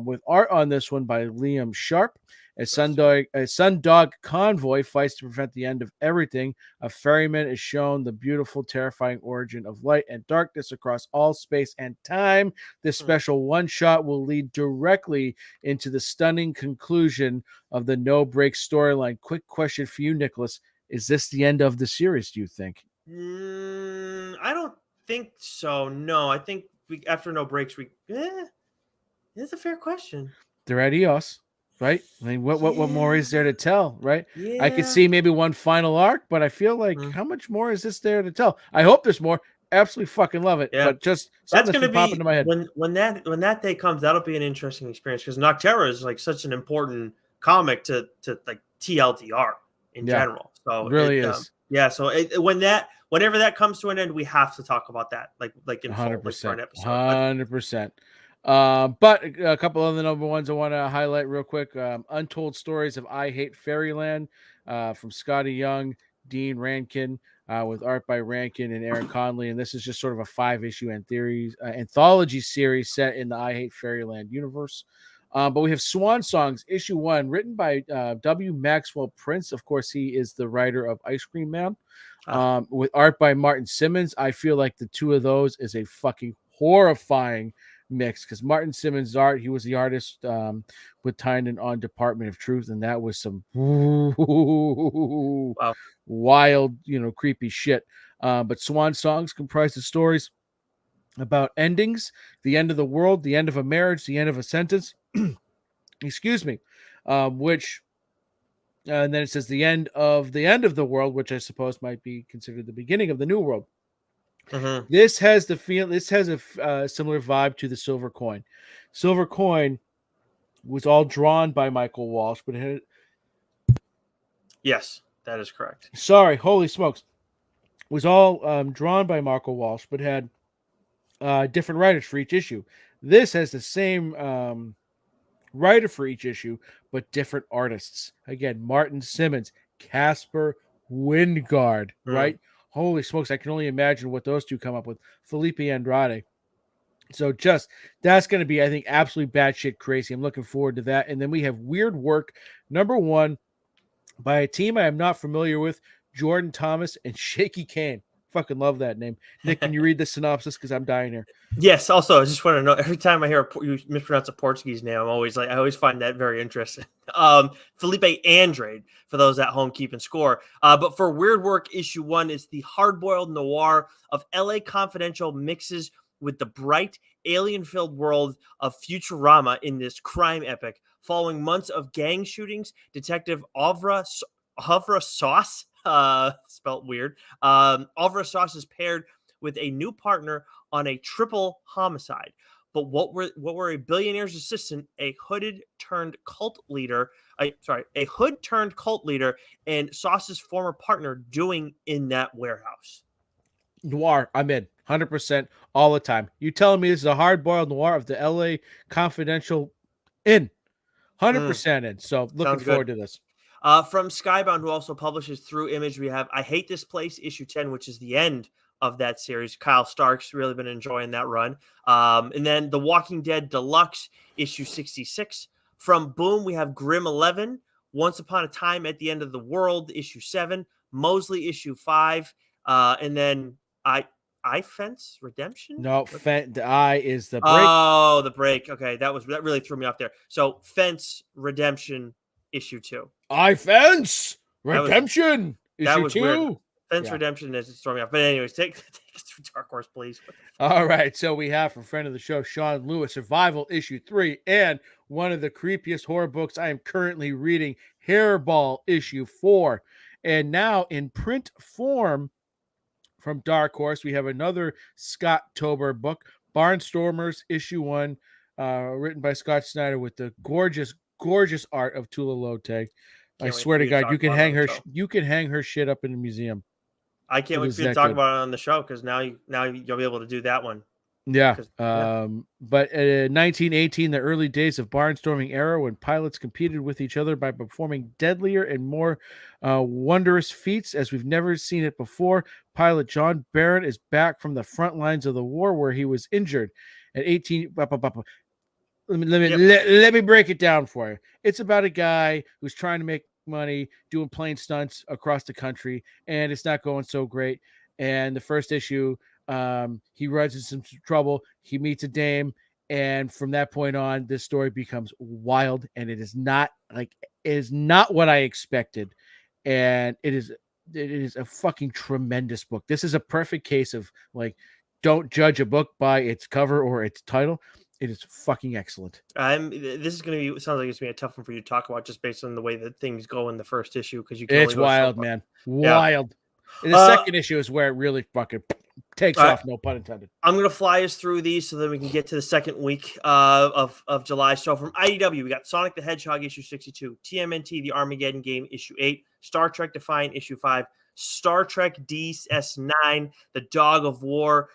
with art on this one by Liam Sharp. A Sundog convoy fights to prevent the end of everything. A ferryman is shown the beautiful, terrifying origin of light and darkness across all space and time. This special one-shot will lead directly into the stunning conclusion of the No Break storyline. Quick question for you, Nicholas. Is this the end of the series, do you think? I don't think so. No, I think after No Breaks, it's a fair question. They're at EOS. Right? I mean, what more is there to tell, right? Yeah. I could see maybe one final arc, but I feel like how much more is this there to tell? I hope there's more. Absolutely fucking love it. Yeah. But just that's going to pop into my head. When that day comes, that'll be an interesting experience because Nocterra is like such an important comic to like TLDR in general. So it really is. So whenever that comes to an end, we have to talk about that, like in 100%, full, like, episode. 100%. But a couple of the number ones I want to highlight real quick. Untold Stories of I Hate Fairyland, from Scotty Young, Dean Rankin, with art by Rankin and Aaron Conley. And this is just sort of a 5-issue anthology series set in the I Hate Fairyland universe. But we have Swan Songs issue 1, written by W. Maxwell Prince. Of course, he is the writer of Ice Cream Man. With art by Martin Simmons. I feel like the two of those is a fucking horrifying mix because Martin Simmons' art, he was the artist with Tynan on Department of Truth, and that was some wild, creepy shit. But Swan Songs comprise the stories about endings, the end of the world, the end of a marriage, the end of a sentence. Excuse me. Which and then it says the end of the world, which I suppose might be considered the beginning of the new world. Mm-hmm. This has a similar vibe to the Silver Coin. Silver Coin was all drawn by Michael Walsh, but it had... Yes, that is correct. Sorry, holy smokes. Was all drawn by Michael Walsh, but had different writers for each issue. This has the same writer for each issue, but different artists. Again, Martin Simmons, Casper Wingard, right? Holy smokes, I can only imagine what those two come up with. Felipe Andrade. So that's going to be, I think, absolutely batshit crazy. I'm looking forward to that. And then we have Weird Work, number 1, by a team I am not familiar with, Jordan Thomas and Shaky Kane. Fucking love that name. Nick, can you read the synopsis? Because I'm dying here. Yes. Also, I just want to know, every time I hear you mispronounce a Portuguese name, I always find that very interesting. Felipe Andrade, for those at home keeping score. But for Weird Work issue 1, it's the hard-boiled noir of LA Confidential mixes with the bright, alien-filled world of Futurama in this crime epic. Following months of gang shootings, Detective Avra Sauce, spelt weird, Avra Sauce is paired with a new partner on a triple homicide. but what were a billionaire's assistant, a hooded turned cult leader, a hood turned cult leader, and Sauce's former partner doing in that warehouse? Noir, I'm in 100% all the time. You telling me this is a hard boiled noir of the LA Confidential? In 100% in. So looking Sounds good. forward to this. From Skybound, who also publishes through Image, we have I Hate This Place, issue 10, which is the end of that series. Kyle Stark's really been enjoying that run. And then The Walking Dead Deluxe, issue 66. From Boom, we have Grim 11, Once Upon a Time at the End of the World, issue 7, Mosley, issue 5, and then I Fence Redemption? No, the I is the break. Oh, the break. Okay, that really threw me off there. So Fence Redemption, issue 2. I Fence Redemption issue 2. Weird. Fence Redemption is throwing me off. But anyways, take us through Dark Horse, please. All right. So we have from friend of the show, Sean Lewis, Survival issue 3, and one of the creepiest horror books I am currently reading, Hairball issue 4. And now in print form from Dark Horse, we have another Scott Tober book, Barnstormers issue 1, written by Scott Snyder with the gorgeous art of Tula Lotay. I swear to God, you can hang her shit up in the museum. I can't wait for you to talk about it on the show, because now you'll be able to do that one. Yeah. But 1918, the early days of barnstorming era, when pilots competed with each other by performing deadlier and more wondrous feats as we've never seen it before. Pilot John Barron is back from the front lines of the war where he was injured. At 18, let me break it down for you. It's about a guy who's trying to make money doing plane stunts across the country, and it's not going so great. And the first issue, he runs into some trouble. He meets a dame, and from that point on, this story becomes wild, and it is not what I expected. And it is a fucking tremendous book. This is a perfect case of don't judge a book by its cover or its title. It is fucking excellent. This is going to sounds like it's going to be a tough one for you to talk about, just based on the way that things go in the first issue, because it's wild, man. Wild. And the second issue is where it really fucking takes off, no pun intended. I'm going to fly us through these so that we can get to the second week of July. So from IDW, we got Sonic the Hedgehog, issue 62, TMNT, The Armageddon Game, issue 8, Star Trek Defiant, issue 5, Star Trek DS9, The Dog of War,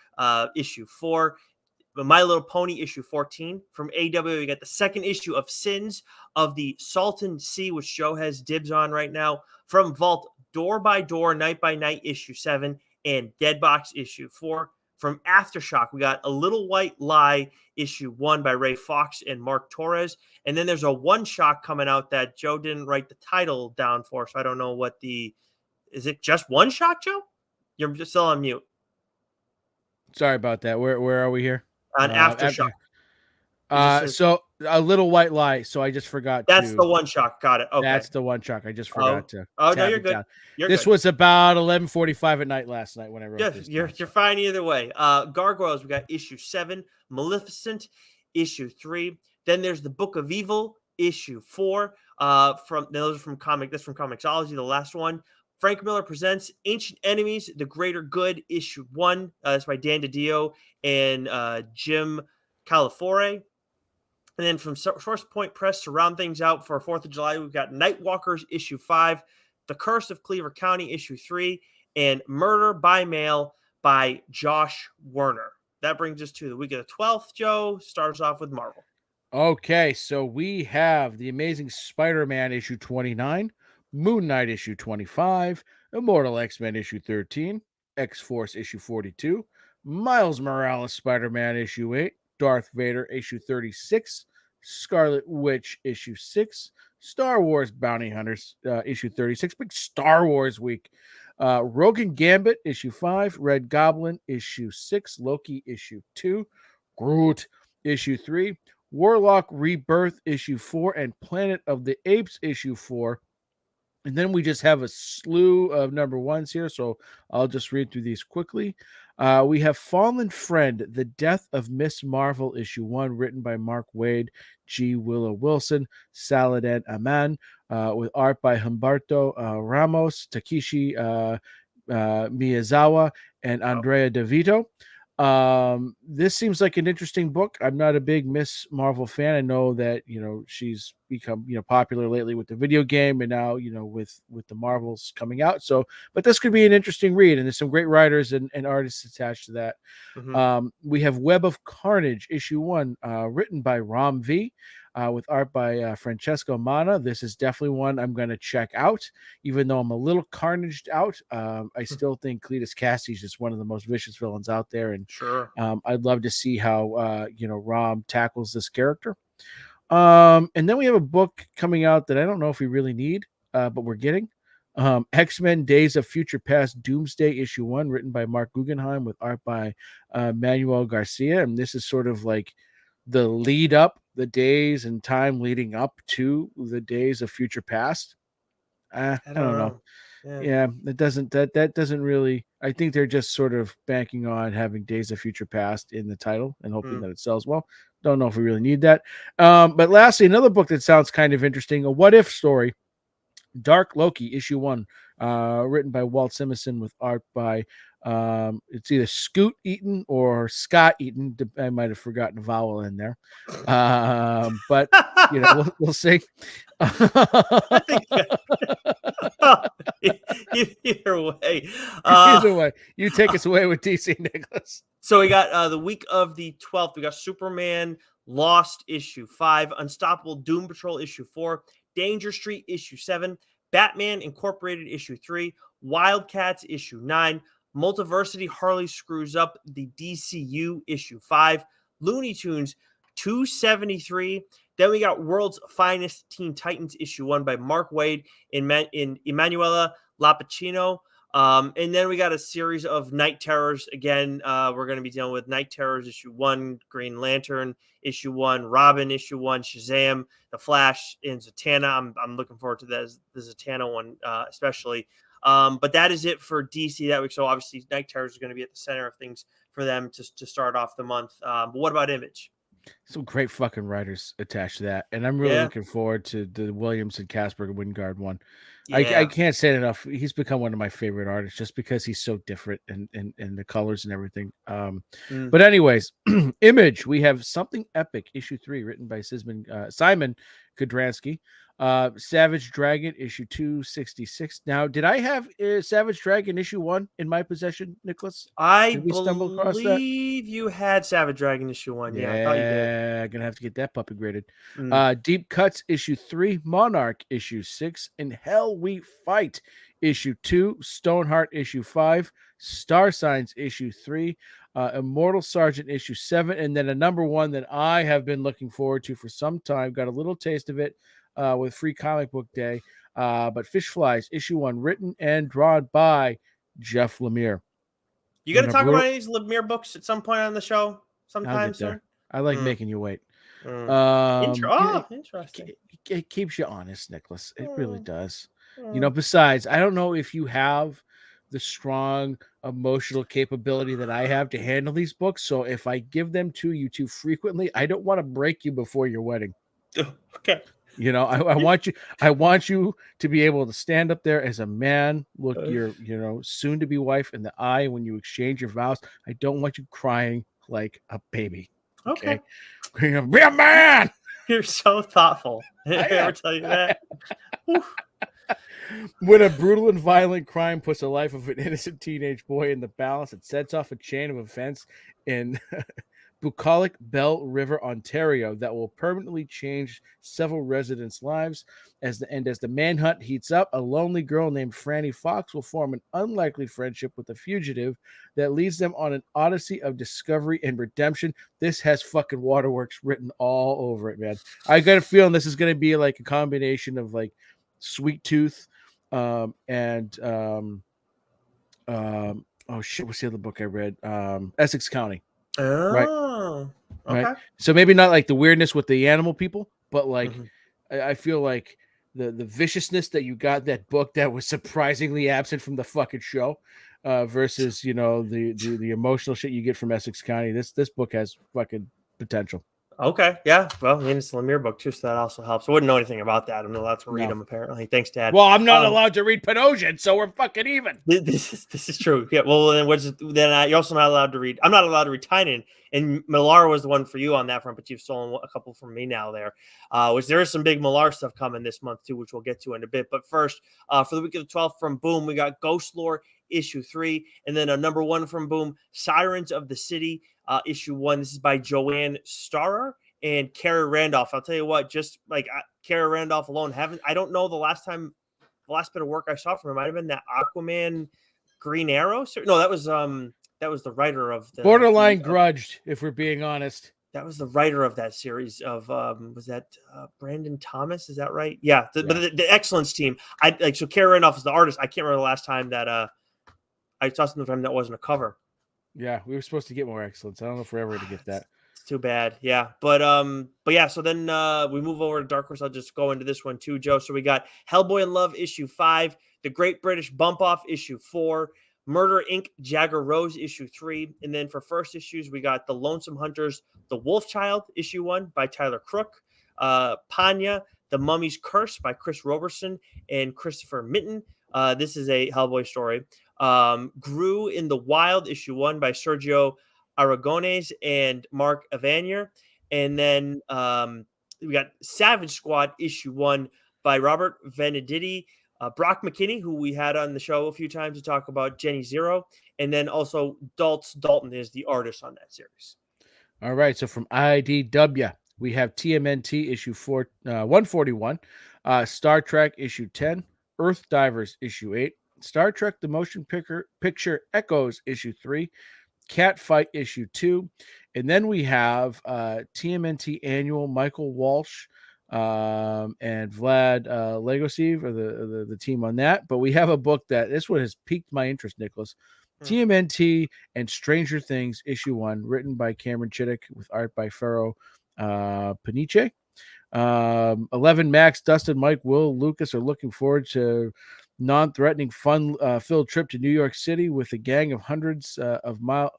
issue 4, My Little Pony, issue 14. From AW, we got the second issue of Sins of the Salton Sea, which Joe has dibs on right now. From Vault, Door by Door, Night by Night, issue 7, and Deadbox, issue 4. From Aftershock, we got A Little White Lie, issue 1 by Ray Fox and Mark Torres. And then there's a one-shot coming out that Joe didn't write the title down for, so I don't know what is it just one shot, Joe? You're just still on mute. Sorry about that. Where are we here? On Aftershock. So A Little White Lie. So I just forgot. That's the one shot. Got it. Okay. That's the one shot. I just forgot to. Oh no, you're good. This was about 11:45 at night last night when I wrote this. You're fine either way. Gargoyles. We got issue 7. Maleficent, issue 3. Then there's the Book of Evil, issue 4. Those are from comic. That's from Comixology. The last one. Frank Miller presents Ancient Enemies, The Greater Good, issue 1. That's by Dan DiDio and Jim Calafore. And then from Source Point Press, to round things out for 4th of July, we've got Nightwalkers, issue 5, The Curse of Cleaver County, issue 3, and Murder by Mail by Josh Werner. That brings us to the week of the 12th, Joe. Starts off with Marvel. Okay, so we have The Amazing Spider-Man, issue 29, Moon Knight, issue 25, Immortal X-Men, issue 13, X-Force, issue 42, Miles Morales, Spider-Man, issue 8, Darth Vader, issue 36, Scarlet Witch, issue 6, Star Wars Bounty Hunters, issue 36, big Star Wars week, Rogue and Gambit, issue 5, Red Goblin, issue 6, Loki, issue 2, Groot, issue 3, Warlock Rebirth, issue 4, and Planet of the Apes, issue 4. And then we just have a slew of number ones here, so I'll just read through these quickly. We have Fallen Friend, The Death of Miss Marvel, issue 1, written by Mark Waid, G. Willow Wilson, Saladin Aman, with art by Humberto Ramos, Takeshi Miyazawa, and Andrea DeVito. This seems like an interesting book. I'm not a big Miss Marvel fan. I know that she's become popular lately with the video game, and now with the Marvels coming out. So, but this could be an interesting read, and there's some great writers and artists attached to that. Mm-hmm. We have Web of Carnage, issue 1, written by Ram V. With art by Francesco Mana. This is definitely one I'm going to check out, even though I'm a little carnaged out. I still think Cletus Cassidy is just one of the most vicious villains out there, and Sure. I'd love to see how Ram tackles this character. And then we have a book coming out that I don't know if we really need, but we're getting. X-Men Days of Future Past Doomsday issue 1, written by Mark Guggenheim with art by Manuel Garcia. And this is sort of like the lead up, the days and time leading up to the Days of Future Past. I don't know. Yeah, it doesn't that doesn't really. I think they're just sort of banking on having Days of Future Past in the title and hoping that it sells well. Don't know if we really need that. But lastly, another book that sounds kind of interesting, a what if story. Dark Loki, issue 1, written by Walt Simonson with art by it's either Scoot Eaton or Scott Eaton. I might have forgotten a vowel in there. But we'll see. I think either way. Either way, you take us away with DC, Nicholas. So we got the week of the 12th. We got Superman Lost issue 5, Unstoppable Doom Patrol issue 4, Danger Street issue 7, Batman Incorporated issue 3, Wildcats issue 9, Multiversity Harley Screws Up the DCU issue 5, Looney Tunes 273. Then we got World's Finest Teen Titans issue 1 by Mark Waid in Emanuela Lapacino. And then we got a series of Night Terrors. Again, we're going to be dealing with Night Terrors issue 1, Green Lantern issue 1, Robin issue 1, Shazam, The Flash, and Zatanna. I'm looking forward to the Zatanna one especially. But that is it for DC that week. So obviously Night Terrors is going to be at the center of things for them to start off the month. But what about Image? Some great fucking writers attached to that, and I'm really looking forward to the Williams and Casper Wingard one. Yeah. I can't say it enough. He's become one of my favorite artists just because he's so different and the colors and everything. But anyways, Image, we have Something Epic issue 3, written by Simon Kudransky. Savage Dragon issue 266. Now, did I have Savage Dragon issue 1 in my possession, Nicholas? I believe you had Savage Dragon issue 1. Yeah, I thought you did. I'm gonna have to get that puppy graded. Deep Cuts issue 3, Monarch issue 6, In Hell We Fight issue 2, Stoneheart issue 5, Star Signs issue 3, Immortal Sergeant issue 7, and then a number 1 that I have been looking forward to for some time. Got a little taste of it with Free Comic Book Day. But Fish Flies issue 1, written and drawn by Jeff Lemire. You got to talk about any of these Lemire books at some point on the show sometime soon? I like making you wait. Interesting. It keeps you honest, Nicholas. It really does. Besides, I don't know if you have the strong emotional capability that I have to handle these books. So if I give them to you too frequently, I don't want to break you before your wedding. Okay. I want you to be able to stand up there as a man, look your, soon to be wife in the eye when you exchange your vows. I don't want you crying like a baby. Okay. Be a man. You're so thoughtful. Did I ever tell you that? When a brutal and violent crime puts the life of an innocent teenage boy in the balance, it sets off a chain of events in bucolic Bell River, Ontario, that will permanently change several residents' lives. As the manhunt heats up, a lonely girl named Franny Fox will form an unlikely friendship with a fugitive that leads them on an odyssey of discovery and redemption. This has fucking Waterworks written all over it, man. I got a feeling this is going to be like a combination of like Sweet Tooth and oh shit, what's the other book I read? Essex County. Oh, right. Okay. Right. So maybe not like the weirdness with the animal people, but like I feel like the viciousness that you got that book that was surprisingly absent from the fucking show, versus the emotional shit you get from Essex County. This book has fucking potential. Okay, yeah. Well, I mean, it's a Lemire book too, so that also helps. I wouldn't know anything about that. I'm not allowed to read No. them apparently. Thanks, Dad. Well, I'm not allowed to read Panosian, so we're fucking even. This is true. Yeah. Well, then you're also not allowed to read. I'm not allowed to read Tynan, and Millar was the one for you on that front, but you've stolen a couple from me now there. Which there is some big Millar stuff coming this month too, which we'll get to in a bit. But first, for the week of the 12th from Boom, we got Ghost Lore issue 3, and then a number 1 from Boom, Sirens of the City issue 1. This is by Joanne Starrer and Kara Randolph. I'll tell you what, just like Kara Randolph alone, I don't know the last bit of work I saw from him might have been that Aquaman Green Arrow. No, that was the writer of the Borderline grudged, if we're being honest. That was the writer of that series of was that Brandon Thomas? Is that right? Yeah, but the Excellence team. So Kara Randolph is the artist. I can't remember the last time that I saw something from him that wasn't a cover. Yeah, we were supposed to get more Excellence. I don't know if we're ever going to get that. It's too bad. Yeah, but yeah. So then we move over to Dark Horse. I'll just go into this one too, Joe. So we got Hellboy in Love issue 5, The Great British Bump Off issue 4, Murder Inc. Jagger Rose issue 3, and then for first issues we got The Lonesome Hunters, The Wolf Child issue 1 by Tyler Crook, Panya, The Mummy's Curse by Chris Roberson and Christopher Mitten. This is a Hellboy story. Grew in the Wild issue 1 by Sergio Aragones and Mark Evanier. And then we got Savage Squad issue 1 by Robert Veneditti, Brock McKinney, who we had on the show a few times to talk about Jenny Zero. And then also Dalton is the artist on that series. All right. So from IDW, we have TMNT issue 141, Star Trek issue 10, Earth Divers issue 8, Star Trek The Motion Picture Echoes issue 3, Catfight issue 2, and then we have TMNT annual Michael Walsh and Vlad Legosiv are the team on that. But we have a book that this one has piqued my interest, Nicholas. TMNT and Stranger Things issue 1, written by Cameron Chittick with art by Ferro Paniche. 11 Max, Dustin, Mike, Will, Lucas are looking forward to non-threatening, fun-filled trip to New York City with a gang of hundreds of miles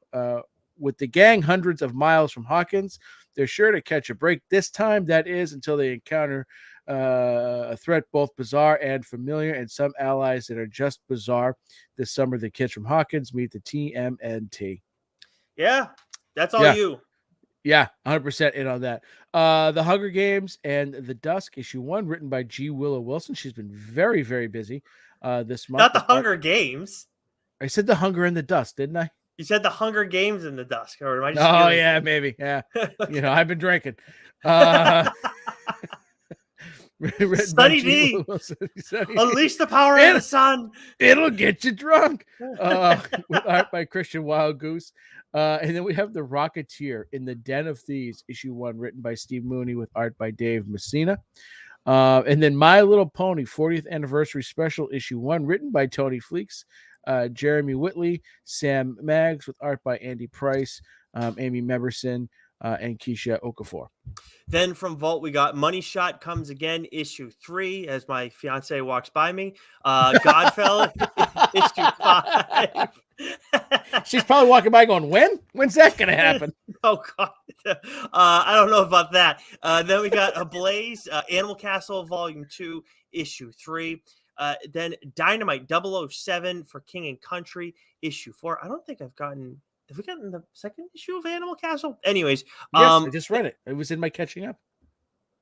from Hawkins. They're sure to catch a break this time, that is, until they encounter a threat both bizarre and familiar, and some allies that are just bizarre. This summer, the kids from Hawkins meet the TMNT. Yeah, that's all you. Yeah, 100% in on that. The Hunger Games and The Dusk, issue 1, written by G. Willow Wilson. She's been very, very busy this month. Not the Hunger Games. I said The Hunger and the Dust, didn't I? You said The Hunger Games and The Dusk. Or am I just yeah, maybe. Yeah. Okay. I've been drinking. Study D. Unleash the power of the sun. It'll get you drunk. With art by Christian Wild Goose. And then we have The Rocketeer in the Den of Thieves, issue 1, written by Steve Mooney with art by Dave Messina. And then My Little Pony 40th Anniversary Special, issue 1, written by Tony Fleeks, Jeremy Whitley, Sam Maggs with art by Andy Price, Amy Meberson, and Keisha Okafor. Then from Vault, we got Money Shot Comes Again, issue 3, as my fiance walks by me. Godfellow, issue 5. She's probably walking by going, when's that going to happen? Oh, God. I don't know about that. Then we got Ablaze, Animal Castle, volume 2, issue 3. Then Dynamite 007 for King and Country, issue 4. I don't think Have we gotten the second issue of Animal Castle? Anyways. Yes, I just read it. It was in my catching up.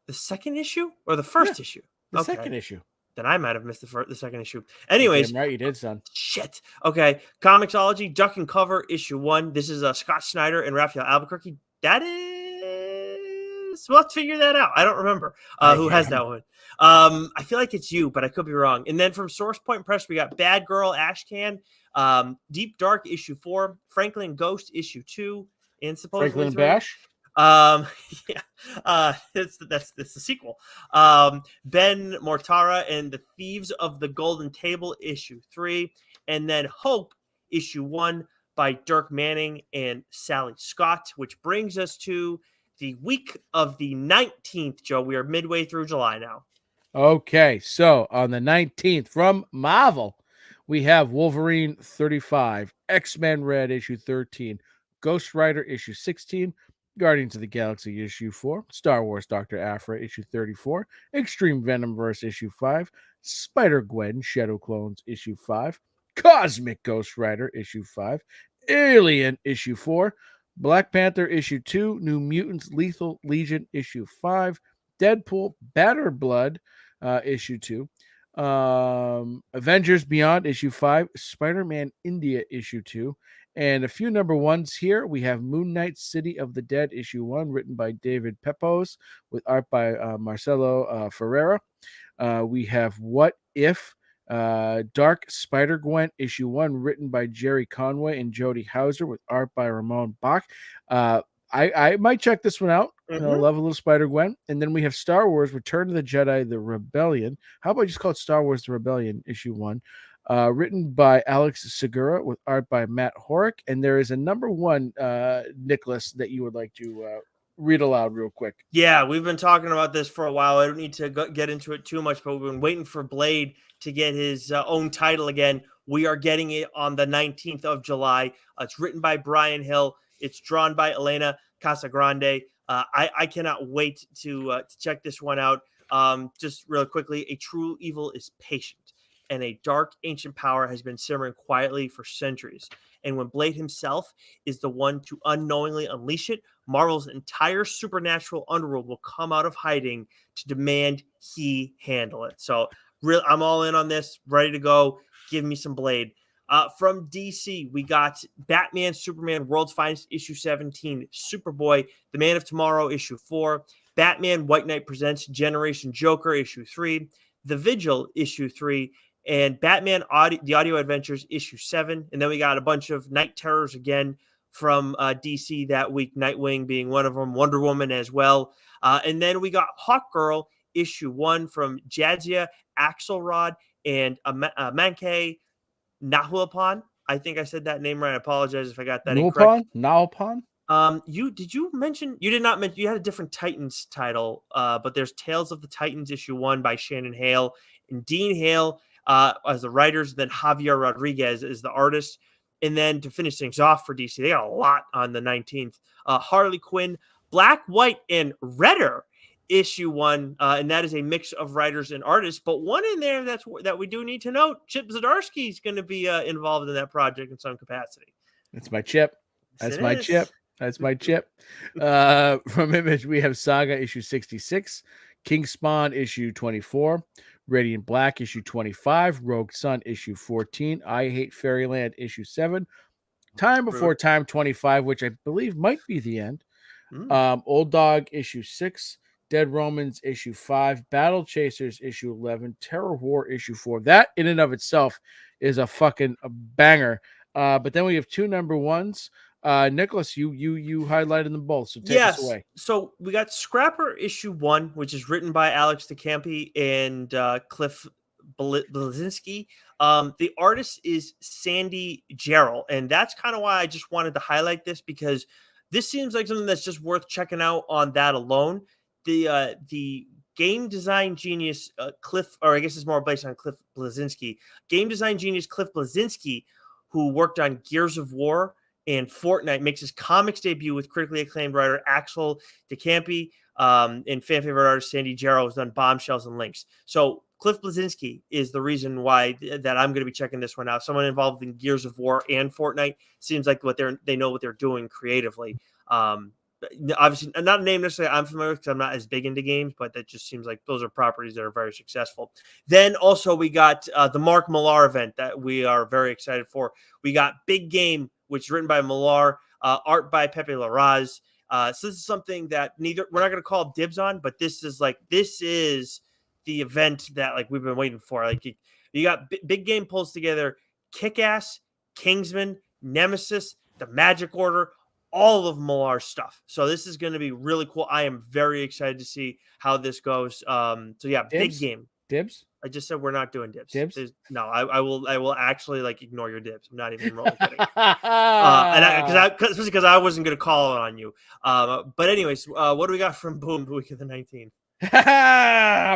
The second issue or the first issue? The second issue. Then I might have missed the second issue. Anyways. Damn right you did, son. Shit. Okay. Comicsology, Duck and Cover, issue 1. This is Scott Snyder and Raphael Albuquerque. That is... We'll have to figure that out. I don't remember who has that one. I feel like it's you, but I could be wrong. And then from Source Point Press, we got Bad Girl, Ashcan, Deep Dark, issue 4, Franklin Ghost, issue 2, and supposedly Franklin Bash. That's the sequel. Ben Mortara and the Thieves of the Golden Table, issue 3, and then Hope, issue 1 by Dirk Manning and Sally Scott, which brings us to the week of the 19th, Joe. We are midway through July now. Okay, so on the 19th from Marvel, we have Wolverine 35, X-Men Red issue 13, Ghost Rider issue 16, Guardians of the Galaxy issue 4, Star Wars Dr. Aphra issue 34, Extreme Venomverse issue 5, Spider-Gwen Shadow Clones issue 5, Cosmic Ghost Rider issue 5, Alien issue 4, Black Panther issue 2, New Mutants Lethal Legion issue 5, Deadpool Batter Blood issue 2, Avengers Beyond issue 5, Spider-Man India issue 2, and a few number ones here. We have Moon Knight City of the Dead issue 1, written by David Pepose, with art by Marcelo Ferreira. We have What If Dark Spider-Gwen issue 1, written by Jerry Conway and Jody Hauser, with art by Ramon Bach. I might check this one out. Love a little Spider-Gwen. And then we have Star Wars Return of the Jedi, The Rebellion. How about just call it Star Wars The Rebellion, issue 1? Written by Alex Segura with art by Matt Horick. And there is a number 1, Nicholas, that you would like to read aloud real quick. Yeah, we've been talking about this for a while. I don't need to get into it too much, but we've been waiting for Blade to get his own title again. We are getting it on the 19th of July. It's written by Brian Hill. It's drawn by Elena Casagrande. I cannot wait to check this one out. Just really quickly, a true evil is patient, and a dark ancient power has been simmering quietly for centuries. And when Blade himself is the one to unknowingly unleash it, Marvel's entire supernatural underworld will come out of hiding to demand he handle it. So I'm all in on this, ready to go. Give me some Blade. From DC, we got Batman, Superman, World's Finest, issue 17, Superboy, The Man of Tomorrow, issue 4, Batman, White Knight Presents Generation Joker, issue 3, The Vigil, issue 3, and Batman, The Audio Adventures, issue 7. And then we got a bunch of Night Terrors again from DC that week, Nightwing being one of them, Wonder Woman as well. And then we got Hawkgirl, issue 1 from Jadzia Axelrod and Mankey Nahulapan. I think I said that name right. I apologize if I got that incorrect. Nahulapan? You did not mention you had a different Titans title, but there's Tales of the Titans issue 1 by Shannon Hale and Dean Hale as the writers, then Javier Rodriguez is the artist. And then to finish things off for DC, they got a lot on the 19th. Harley Quinn, Black, White, and Redder issue 1, and that is a mix of writers and artists, but one in there that we do need to note, Chip Zdarsky is going to be involved in that project in some capacity. That's my Chip. That's my Chip. That's my Chip. From Image, we have Saga issue 66, King Spawn issue 24, Radiant Black issue 25, Rogue Sun issue 14, I Hate Fairyland issue 7, Time Before Time 25, which I believe might be the end. Old Dog issue 6, Dead Romans issue 5, Battle Chasers issue 11, Terror War issue 4. That in and of itself is a fucking banger. But then we have 2 number 1s. Nicholas, you highlighted them both, so take us away. So we got Scrapper issue 1, which is written by Alex DeCampi and Cliff Blazinski. The artist is Sandy Jarrell, and that's kind of why I just wanted to highlight this, because this seems like something that's just worth checking out on that alone. The game design genius Cliff, or I guess it's more based on Cliff Blazinski. Game design genius Cliff Blazinski, who worked on Gears of War and Fortnite, makes his comics debut with critically acclaimed writer Axel DeCampi and fan favorite artist Sandy Jarrell, who's done Bombshells and Links. So Cliff Blazinski is the reason why that I'm going to be checking this one out. Someone involved in Gears of War and Fortnite. Seems like they know what they're doing creatively. Obviously not a name necessarily I'm familiar with because I'm not as big into games, but that just seems like those are properties that are very successful. Then also we got the Mark Millar event that we are very excited for. We got Big Game, which is written by Millar, art by Pepe Larraz. So this is something that we're not going to call dibs on, but this is the event that like we've been waiting for. Like you got Big Game pulls together Kick-Ass, Kingsman, Nemesis, the Magic Order, all of Millar's stuff. So this is going to be really cool. I am very excited to see how this goes. So yeah, Dibs? Big Game. Dibs? I just said we're not doing dibs. Dibs? No, I will actually like ignore your dibs. I'm not even rolling kidding. Especially because I wasn't going to call it on you. But anyways, what do we got from Boom the week of the 19th?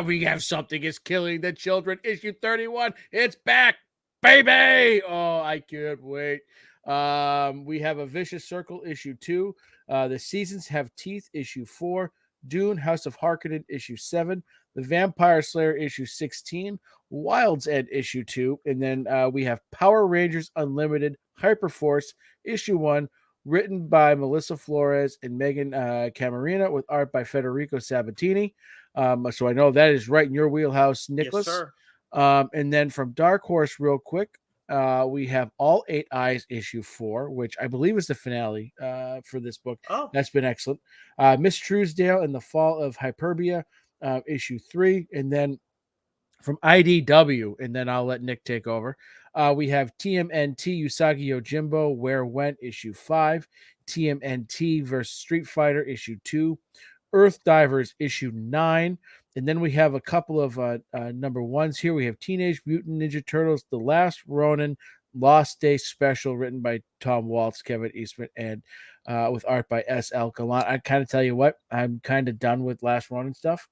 We have Something is Killing the Children, issue 31. It's back. baby. Oh, I can't wait. We have a Vicious Circle issue 2. The Seasons Have Teeth issue 4. Dune House of Harkonnen issue 7. The Vampire Slayer issue 16. Wild's End issue 2. And then we have Power Rangers Unlimited Hyperforce issue 1, written by Melissa Flores and Megan Camarina, with art by Federico Sabatini. So I know that is right in your wheelhouse, Nicholas. Yes, sir. And then from Dark Horse, real quick, we have All Eight Eyes issue 4, which I believe is the finale for this book. Oh, That's been excellent. Miss Truesdale and the Fall of Hyperbia, issue 3. And then from IDW, and then I'll let Nick take over. We have TMNT Usagi Yojimbo Where Went issue 5, TMNT versus Street Fighter issue 2, Earth Divers issue 9, and then we have a couple of number ones here. We have Teenage Mutant Ninja Turtles: The Last Ronin Lost Day Special, written by Tom Waltz, Kevin Eastman, and with art by S.L. Gallant. I kind of tell you what, I'm kind of done with Last Ronin stuff.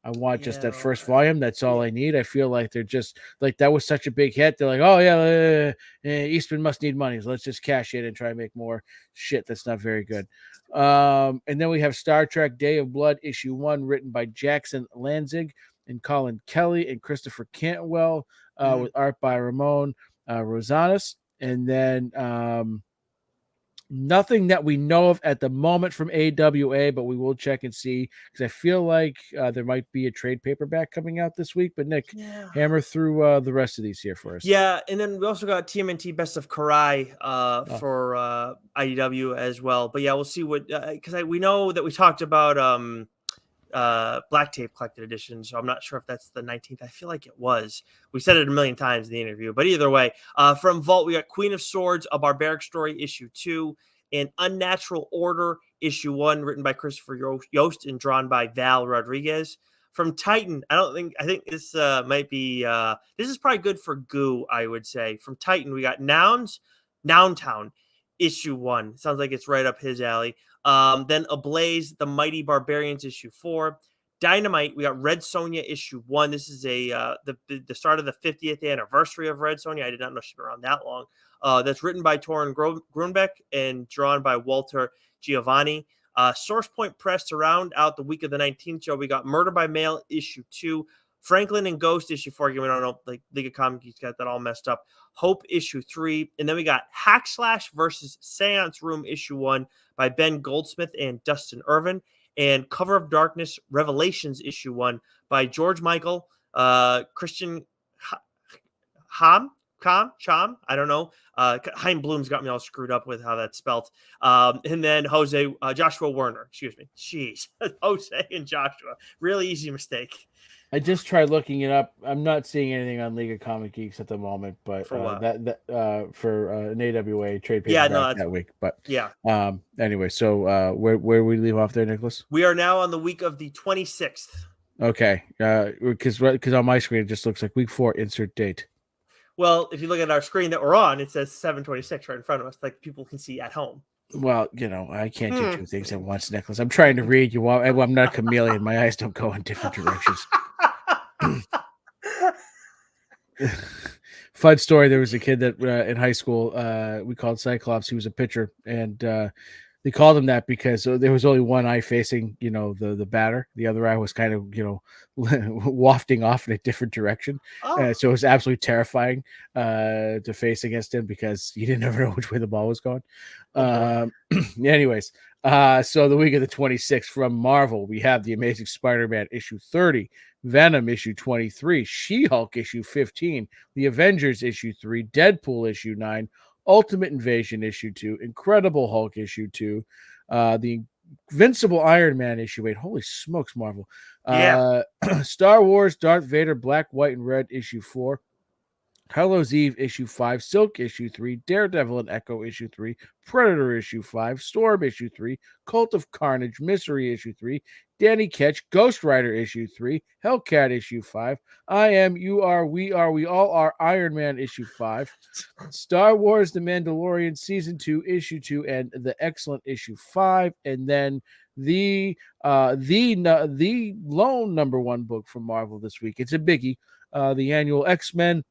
I want just that first volume. That's all I need. I feel like they're just like, that was such a big hit. They're like, oh yeah, Eastman must need money, so let's just cash it and try and make more shit that's not very good. And then we have Star Trek Day of Blood issue 1, written by Jackson Lanzig and Colin Kelly and Christopher Cantwell, with art by Ramon Rosanas. And then nothing that we know of at the moment from AWA, but we will check and see, because I feel like there might be a trade paperback coming out this week. But Nick, hammer through the rest of these here for us. Yeah, and then we also got TMNT Best of Karai for IDW as well. But yeah, we'll see what, because we know that we talked about Black Tape Collected Edition, so I'm not sure if that's the 19th. I feel like it was. We said it a million times in the interview, but either way, from Vault, we got Queen of Swords, A Barbaric Story issue 2, and Unnatural Order issue 1, written by Christopher Yost and drawn by Val Rodriguez. From Titan, I think this might be this is probably good for Goo, I would say. From Titan, we got Nountown issue 1. Sounds like it's right up his alley. Then Ablaze, The Mighty Barbarians issue 4. Dynamite, we got Red Sonja issue 1. This is the start of the 50th anniversary of Red Sonja. I did not know she'd been around that long. That's written by Torrin Grunbeck and drawn by Walter Giovanni. Source Point Press to round out the week of the 19th show. We got Murder by Mail issue 2. Franklin and Ghost issue 4. Again, we don't know, like League of Comic Geeks got that all messed up. Hope issue 3. And then we got Hack Slash versus Seance Room issue 1 by Ben Goldsmith and Dustin Irvin. And Cover of Darkness Revelations issue 1 by George Michael, Christian Cham, I don't know. Hein Bloom's got me all screwed up with how that's spelled. And then Joshua Werner, excuse me. Jeez, Jose and Joshua. Really easy mistake. I just tried looking it up. I'm not seeing anything on League of Comic Geeks at the moment, but for an AWA trade paperback that week. But anyway, so where we leave off there, Nicholas? We are now on the week of the 26th. Okay, because on my screen it just looks like week 4, insert date. Well, if you look at our screen that we're on, it says 7/26 right in front of us, like people can see at home. Well, I can't do two things at once, Nicholas. I'm trying to read you. I'm not a chameleon. My eyes don't go in different directions. Fun story. There was a kid that in high school we called Cyclops. He was a pitcher, and they called him that because there was only one eye facing, the batter. The other eye was kind of, wafting off in a different direction. So it was absolutely terrifying to face against him because you didn't ever know which way the ball was going. Anyways, so the week of the 26th from Marvel, we have The Amazing Spider-Man issue 30, Venom issue 23, She-Hulk issue 15, The Avengers issue 3, Deadpool issue 9, Ultimate Invasion issue 2, Incredible Hulk issue 2, the Invincible Iron Man issue 8. Holy smokes, Marvel. Star Wars Darth Vader Black, White, and Red issue 4, Hallows Eve issue 5, Silk issue 3, Daredevil and Echo issue 3, Predator issue 5, Storm issue 3, Cult of Carnage Mystery issue 3, Danny Ketch Ghost Rider issue 3, Hellcat issue 5, I Am, You Are, We Are, We All Are Iron Man issue 5, Star Wars The Mandalorian season 2 issue 2, and the excellent issue 5, and then the lone number 1 book from Marvel this week. It's a biggie. The annual X-Men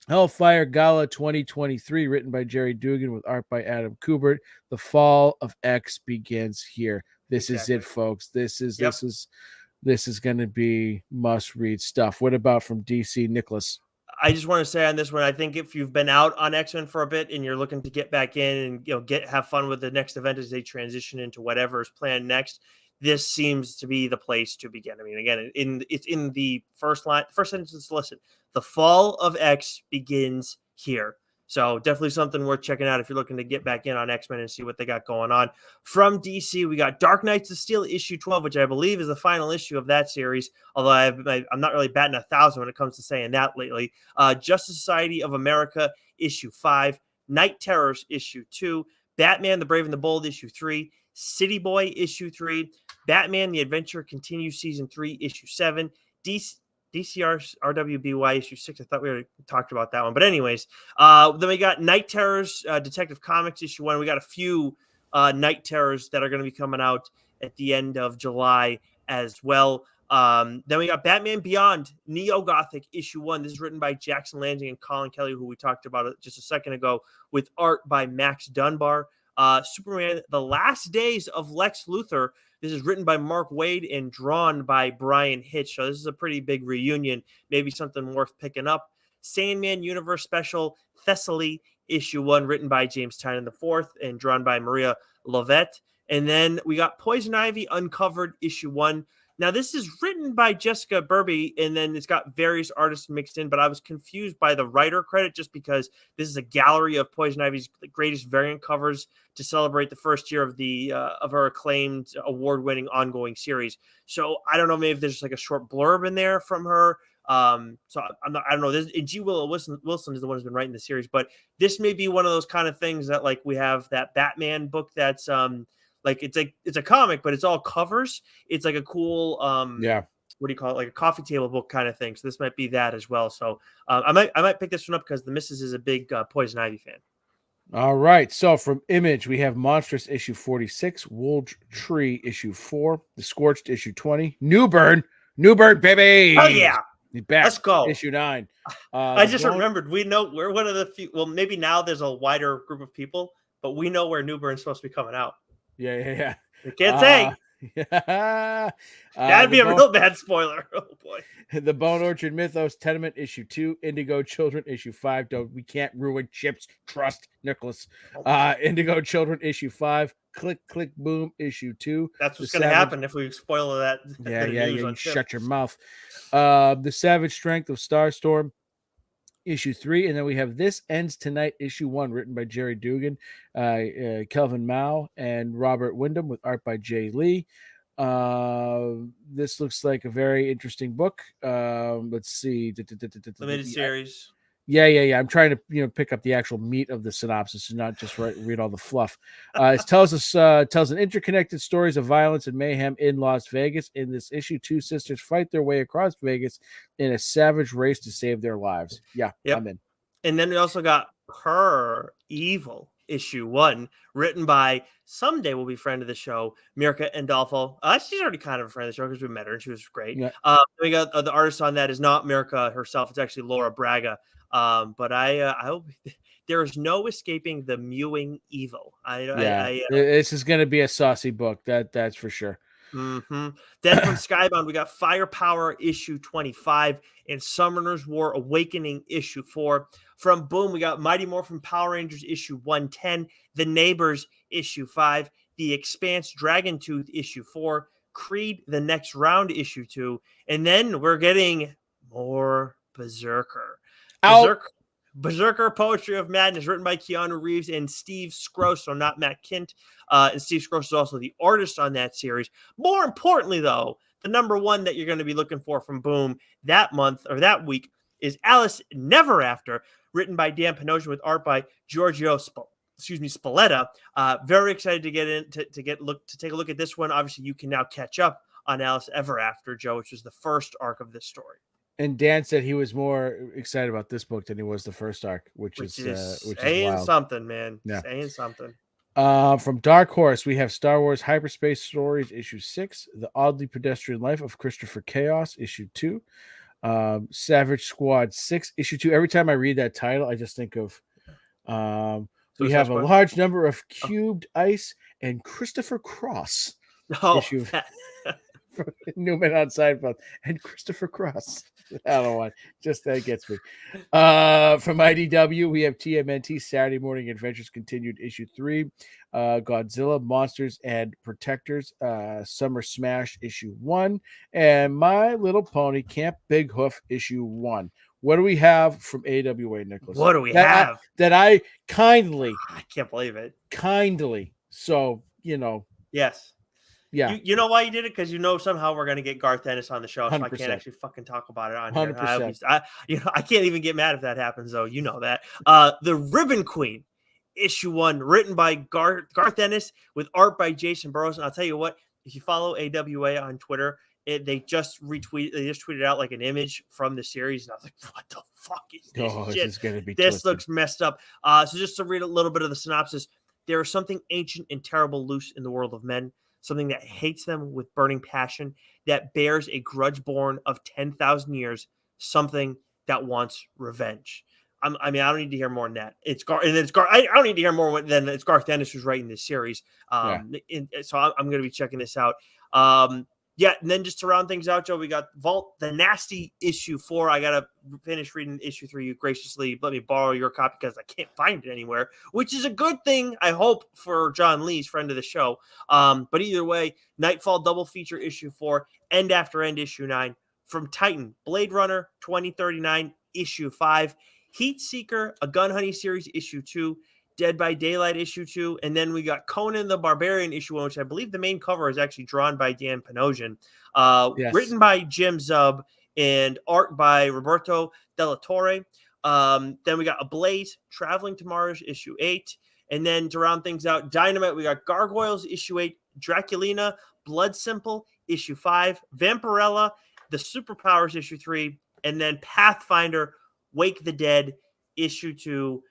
Hellfire Gala 2023, written by Jerry Dugan with art by Adam Kubert. The fall of X begins here. This is it, folks. This is going to be must read stuff. What about from DC, Nicholas? I just want to say on this one, I think if you've been out on X-Men for a bit and you're looking to get back in and have fun with the next event as they transition into whatever is planned next, this seems to be the place to begin. I mean, again, it's in the first sentence of the solicit. The fall of X begins here. So definitely something worth checking out if you're looking to get back in on X-Men and see what they got going on. From DC, we got Dark Knights of Steel issue 12, which I believe is the final issue of that series, although I'm not really batting 1,000 when it comes to saying that lately. Justice Society of America issue 5, Night Terrors issue 2, Batman the Brave and the Bold issue 3, City Boy issue 3, Batman the Adventure Continues season 3 issue 7, DCR RWBY issue 6. I thought we already talked about that one. But anyways, then we got Night Terrors, Detective Comics issue 1. We got a few Night Terrors that are going to be coming out at the end of July as well. Then we got Batman Beyond, Neo-Gothic issue 1. This is written by Jackson Lansing and Colin Kelly, who we talked about just a second ago, with art by Max Dunbar. Superman, The Last Days of Lex Luthor. This is written by Mark Waid and drawn by Brian Hitch. So this is a pretty big reunion, maybe something worth picking up. Sandman Universe Special, Thessaly, issue 1, written by James Tynion IV and drawn by Maria Lovett. And then we got Poison Ivy Uncovered, issue 1. Now, this is written by Jessica Burby, and then it's got various artists mixed in, but I was confused by the writer credit just because this is a gallery of Poison Ivy's greatest variant covers to celebrate the first year of her acclaimed award-winning ongoing series. So I don't know, maybe there's like a short blurb in there from her. I don't know. G. Willow Wilson is the one who's been writing the series, but this may be one of those kind of things that like we have that Batman book that's like it's a comic, but it's all covers. It's like a cool what do you call it? Like a coffee table book kind of thing. So this might be that as well. So I might pick this one up because the missus is a big Poison Ivy fan. All right. So from Image, we have Monstrous issue 46, Wolf Tree issue 4, The Scorched issue 20, Newburn, baby. Oh yeah. Back. Let's go. Issue 9. I just remembered. We know we're one of the few. Well, maybe now there's a wider group of people, but we know where Newburn's supposed to be coming out. Yeah. I can't say. Yeah. That'd be a real bad spoiler. Oh boy. The Bone Orchard Mythos Tenement issue 2, Indigo Children issue 5. We can't ruin Chip's trust, Nicholas. Indigo Children issue 5, Click Boom issue 2. That's what's going to happen if we spoil that. Yeah. You shut your mouth. The Savage Strength of Starstorm issue 3, and then we have This Ends Tonight issue 1, written by Jerry Dugan, Kelvin Mao, and Robert Wyndham, with art by Jay Lee. This looks like a very interesting book. Let's see. Limited series. Yeah. I'm trying to pick up the actual meat of the synopsis and not just read all the fluff. It tells an interconnected stories of violence and mayhem in Las Vegas. In this issue, two sisters fight their way across Vegas in a savage race to save their lives. Yep. I'm in. And then we also got Her Evil issue 1, written by someday will be friend of the show, Mirka Andolfo. She's already kind of a friend of the show because we met her and she was great. Yeah. We got the artist on that is not Mirka herself. It's actually Laura Braga. But I hope there is no escaping the mewing evil. This is going to be a saucy book. That's for sure. Mm-hmm. Then from Skybound, we got Firepower issue 25 and Summoner's War Awakening issue 4. From Boom, we got Mighty Morphin Power Rangers issue 110, The Neighbors issue 5, The Expanse Dragon Tooth issue 4, Creed The Next Round issue 2, and then we're getting more Berserker. Berserker Poetry of Madness, written by Keanu Reeves and Steve Skroce, so not Matt Kint. And Steve Skroce is also the artist on that series. More importantly, though, the number one that you're going to be looking for from Boom that month or that week is Alice Never After, written by Dan Panosian with art by Giorgio Spalletta. Very excited to get in to take a look at this one. Obviously, you can now catch up on Alice Ever After, Joe, which was the first arc of this story. And Dan said he was more excited about this book than he was the first arc, which is saying wild. Something, man. Yeah. Saying something. From Dark Horse, we have Star Wars Hyperspace Stories issue 6, The Oddly Pedestrian Life of Christopher Chaos issue 2, Savage Squad 6, issue 2. Every time I read that title, I just think of we Suicide have a Squad? large number of Oh. cubed ice and Christopher Cross Oh, issue from Newman on Seinfeld and Christopher Cross. I don't know why. Just that gets me. From IDW, we have TMNT Saturday Morning Adventures Continued issue 3. Godzilla, Monsters and Protectors, Summer Smash issue 1. And My Little Pony Camp Big Hoof issue 1. What do we have from AWA, Nicholas? what do we that have? I kindly, I can't believe it. So, Yes. yeah. You know why you did it? Because somehow we're gonna get Garth Ennis on the show, so I 100%. can't actually fucking talk about it on here. 100%. I can't even get mad if that happens, though. You know that. The Ribbon Queen, issue 1, written by Garth Ennis with art by Jason Burrows. And I'll tell you what, if you follow AWA on Twitter, they just tweeted out like an image from the series, and I was like, what the fuck is this shit? This is gonna be This twisted. looks messed up. So just to read a little bit of the synopsis, there is something ancient and terrible loose in the world of men, something that hates them with burning passion, that bears a grudge born of 10,000 years, something that wants revenge. I don't need to hear more than that. I don't need to hear more than it's Garth Ennis who's writing this series. So I'm going to be checking this out. Yeah, and then just to round things out, Joe, we got Vault, the Nasty issue 4. I gotta finish reading issue 3. You graciously let me borrow your copy because I can't find it anywhere, which is a good thing, I hope, for John Lee's friend of the show. But either way, Nightfall double feature issue 4, End After End issue 9, from Titan, Blade Runner 2039 issue 5, Heat Seeker, a Gun Honey series issue 2, Dead by Daylight issue 2, and then we got Conan the Barbarian issue 1, which I believe the main cover is actually drawn by Dan Panosian, written by Jim Zub and art by Roberto Della Torre. Then we got Ablaze, Traveling to Mars issue 8, and then to round things out, Dynamite, we got Gargoyles issue 8, Draculina, Blood Simple issue 5, Vampirella, The Superpowers issue 3, and then Pathfinder, Wake the Dead issue 2.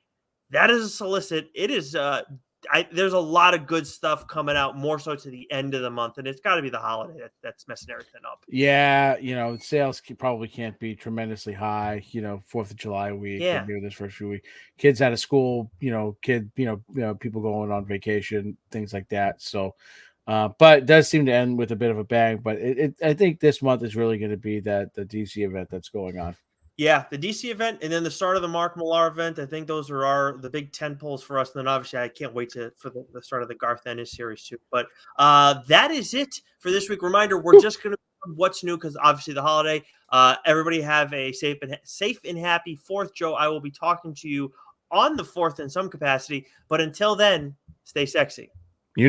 That is a solicit. It is. There's a lot of good stuff coming out, more so to the end of the month, and it's got to be the holiday that's messing everything up. Yeah, sales probably can't be tremendously high. 4th of July week, Yeah, maybe this first few weeks, kids out of school. People going on vacation, things like that. So, but it does seem to end with a bit of a bang. But I think this month is really going to be the DC event that's going on. Yeah, the DC event, and then the start of the Mark Millar event. I think those are the big 10 polls for us. And then obviously, I can't wait for the start of the Garth Ennis series too. But that is it for this week. Reminder: we're just going to what's new because obviously the holiday. Everybody have a safe and happy 4th, Joe. I will be talking to you on the 4th in some capacity. But until then, stay sexy. It.